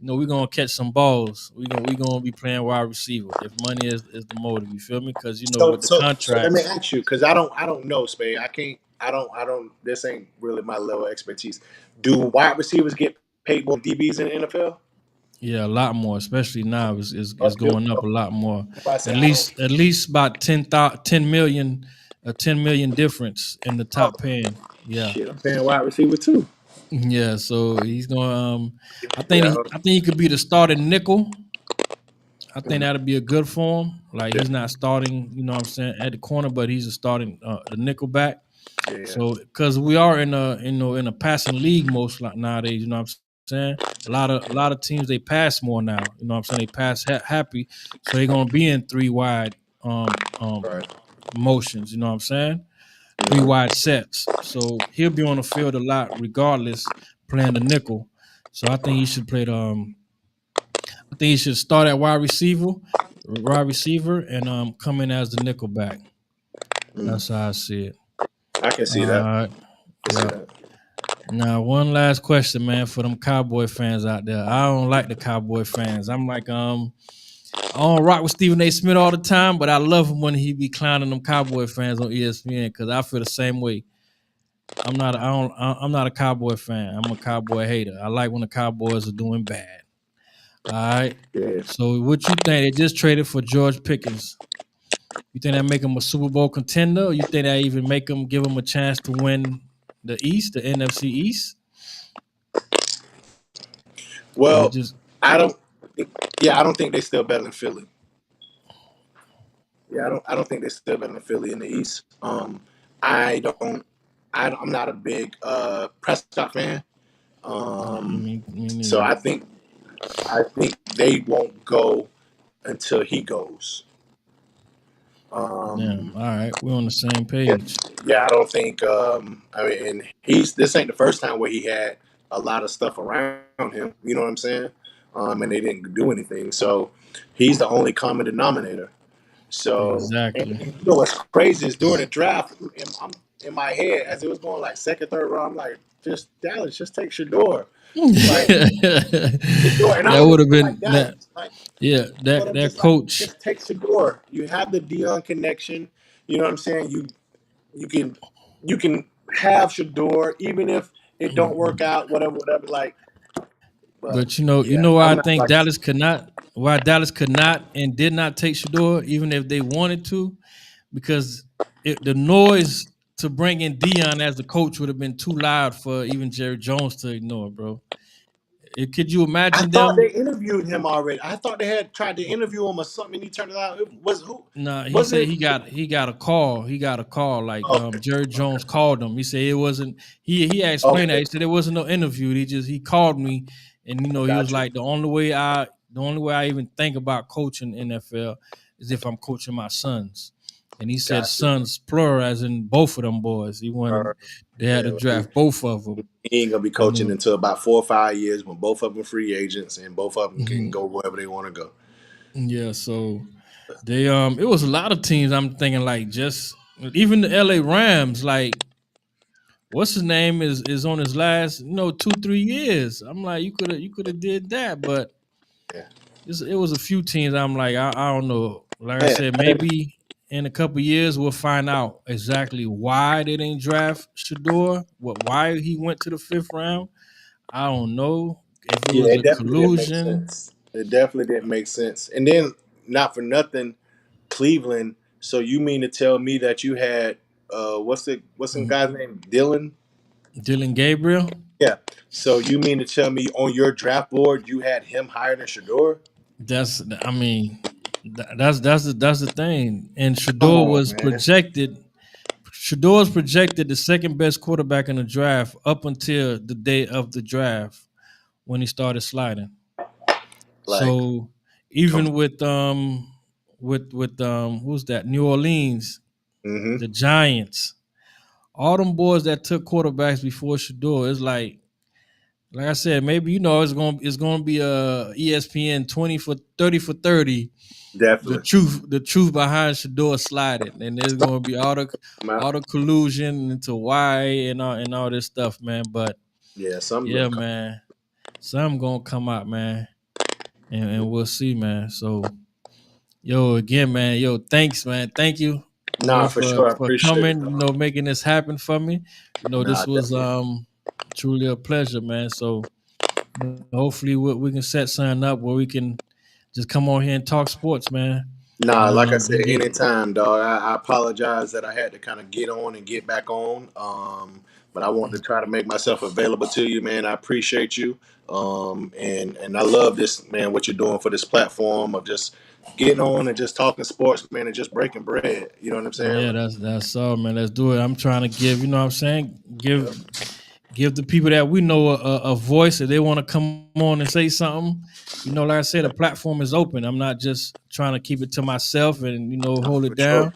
we're gonna catch some balls. We gonna be playing wide receiver. If money is the motive, you feel me? Because So with the so let me contracts, ask you because I don't know, Spade. I can't. I don't. This ain't really my level of expertise. Do wide receivers get paid more than DBs in the NFL? yeah, a lot more. Especially now, is Do? going up a lot more. That's why I say At I don't. least at least about 10 million, a 10 million difference in the Oh, top paying. Yeah. shit, I'm paying wide receiver too. Yeah, so he's gonna. I think Yeah. I think he could be the starting nickel. I think Mhm. that'd be a good for him. Like Yeah. he's not starting, what I'm saying, at the corner, but he's a starting the nickel back. Yeah. So because we are in a passing league most like nowadays, you know what I'm saying. A lot of teams they pass more now. You know what I'm saying. They pass happy, so they're gonna be in three wide Right. motions. You know what I'm saying. Three Mhm. wide sets. So he'll be on the field a lot regardless, playing the nickel. So I think he should start at wide receiver, and come in as the nickel back. Mm. That's how I see it. I can All see that. right. I can see Yeah. that. Now, one last question, man, for them Cowboy fans out there. I don't like the Cowboy fans. I'm like, I don't rock with Stephen A. Smith all the time, but I love him when he be clowning them Cowboy fans on ESPN because I feel the same way. I'm not a Cowboy fan. I'm a Cowboy hater. I like when the Cowboys are doing bad. All right. Yeah. So what you think? They just traded for George Pickens. You think that make them a Super Bowl contender? Or you think that even make them give them a chance to win the East, the NFC East? Or Well, just I don't. Yeah, I don't think they still better than Philly. Yeah, I don't think they're still better than Philly in the East. I don't. I'm not a big Prescott fan. me So neither. I think they won't go until he goes. Damn. Um, All right, we're on the same yeah, page. yeah, I don't think. I mean, and he's this ain't the first time where he had a lot of stuff around him. You know what I'm saying? And they didn't do anything. So he's the only common denominator. So, and Exactly. you know what's crazy is during the draft, I'm in my head as it was going like second, third round. I'm like, just Dallas, just take Shador, like Shador, and I That don't would even have been like that. Dallas, like, Yeah, but that I'm that just like, coach. just take Shador. You have the Dion connection. You know what I'm saying? You can you can have Shador even if it don't work out, whatever, whatever. Like, but But you yeah, know why I'm I not think like Dallas could not, why Dallas could not and did not take Shador, even if they wanted to, because the noise to bring in Dion as the coach would have been too loud for even Jerry Jones to ignore, bro. Could you I imagine thought they them? interviewed him already. I thought they had tried to interview him or something. And he turned it out. It was who? Nah, he Wasn't said it? he got a call. He got a call. Like Okay, Jerry Jones okay, called him. He said it wasn't. He had explained that. okay. He said it wasn't no interview. He called me, and he was Got you. like the only way I even think about coaching NFL is if I'm coaching my sons. And he said Got you. sons plural as in both of them boys. He wanted Uh, they had to yeah, draft both of them. he ain't gonna be You coaching know. until about 4 or 5 years when both of them free agents and both of them can Mhm. go wherever they want to go. Yeah. So they it was a lot of teams. I'm thinking like just even the LA Rams like what's his name is on his last 2-3 years. I'm like you could have did that, but Yeah, it was a few teams. I'm like I don't know. Like I man. said, maybe in a couple years we'll find out exactly why they didn't draft Shador. Why he went to the fifth round. I don't know if it Yeah, was it a definitely didn't make collusion. sense. It definitely didn't make sense. And then, not for nothing, Cleveland. So you mean to tell me that you had what's the guy's name? Dylan. Dylan Gabriel. Yeah. So you mean to tell me on your draft board you had him higher than Shador? That's I mean that's the thing. And Come Shador on, was man. projected. Shador's projected the second best quarterback in the draft up until the day of the draft when he started sliding. Like, So come even with who's that? New Orleans, on. Mm-hmm. the Giants, all them boys that took quarterbacks before Shador, it's like I said, maybe it's gonna be a ESPN 20 for 30 for 30. The Definitely. truth behind Shador sliding, and there's gonna be I'm out. all the collusion into why and all this stuff, man. But Yeah, something's yeah, gonna come. man, some gonna come out, man, and we'll see, man. So yo, again, man, yo, thanks, man, thank you, Nah, for for sure. I for appreciate it, coming, dog. making this happen for me. Nah, This was definitely. truly a pleasure, man. So hopefully we can set something up where we can just come on here and talk sports, man, Nah, like I said, and get anytime, dog. I apologize that I had to kind of get on and get back on. But I want to try to make myself available to you, man. I appreciate you. And I love this, man, what you're doing for this platform of just getting on and just talking sports, man, and just breaking bread. You know what I'm saying? Yeah, that's all, man. Let's do it. I'm trying to give, what I'm saying, Yeah, give the people that we know a voice. If they want to come on and say something, like I said, the platform is open. I'm not just trying to keep it to myself and nah, hold it for sure. down.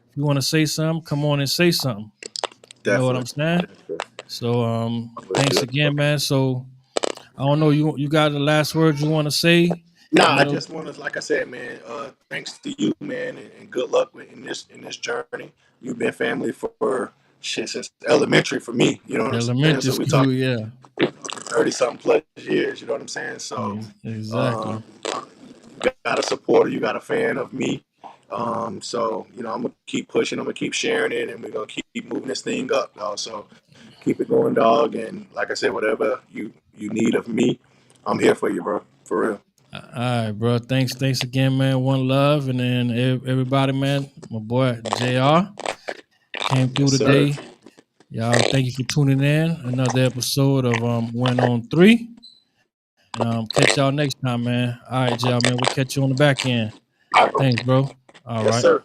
If you want to say something, come on and say something. You know what I'm Definitely. saying? Definitely. So Always thanks good, bro. again, man. So I don't know, you got the last words you want to say? Nah, You I know, just want to, like I said, man. Thanks to you, man, and good luck in this journey. You've been family for shit since elementary for me. You know what I'm saying? elementary So we school, talking yeah. 30 something plus years. You know what I'm saying? So Exactly. um, you got a supporter, you got a fan of me. So I'm gonna keep pushing. I'm gonna keep sharing it, and we're gonna keep moving this thing up, dog. So keep it going, dog. And like I said, whatever you need of me, I'm here for you, bro. For real. All right, bro. Thanks again, man. One love, and then everybody, man. My boy Jr. came Yes, through sir. today. Y'all, thank you for tuning in. Another episode of Went on Three, and catch y'all next time, man. All right, y'all, man. We'll catch you on the back end. Thanks, bro. All Yes, right. sir.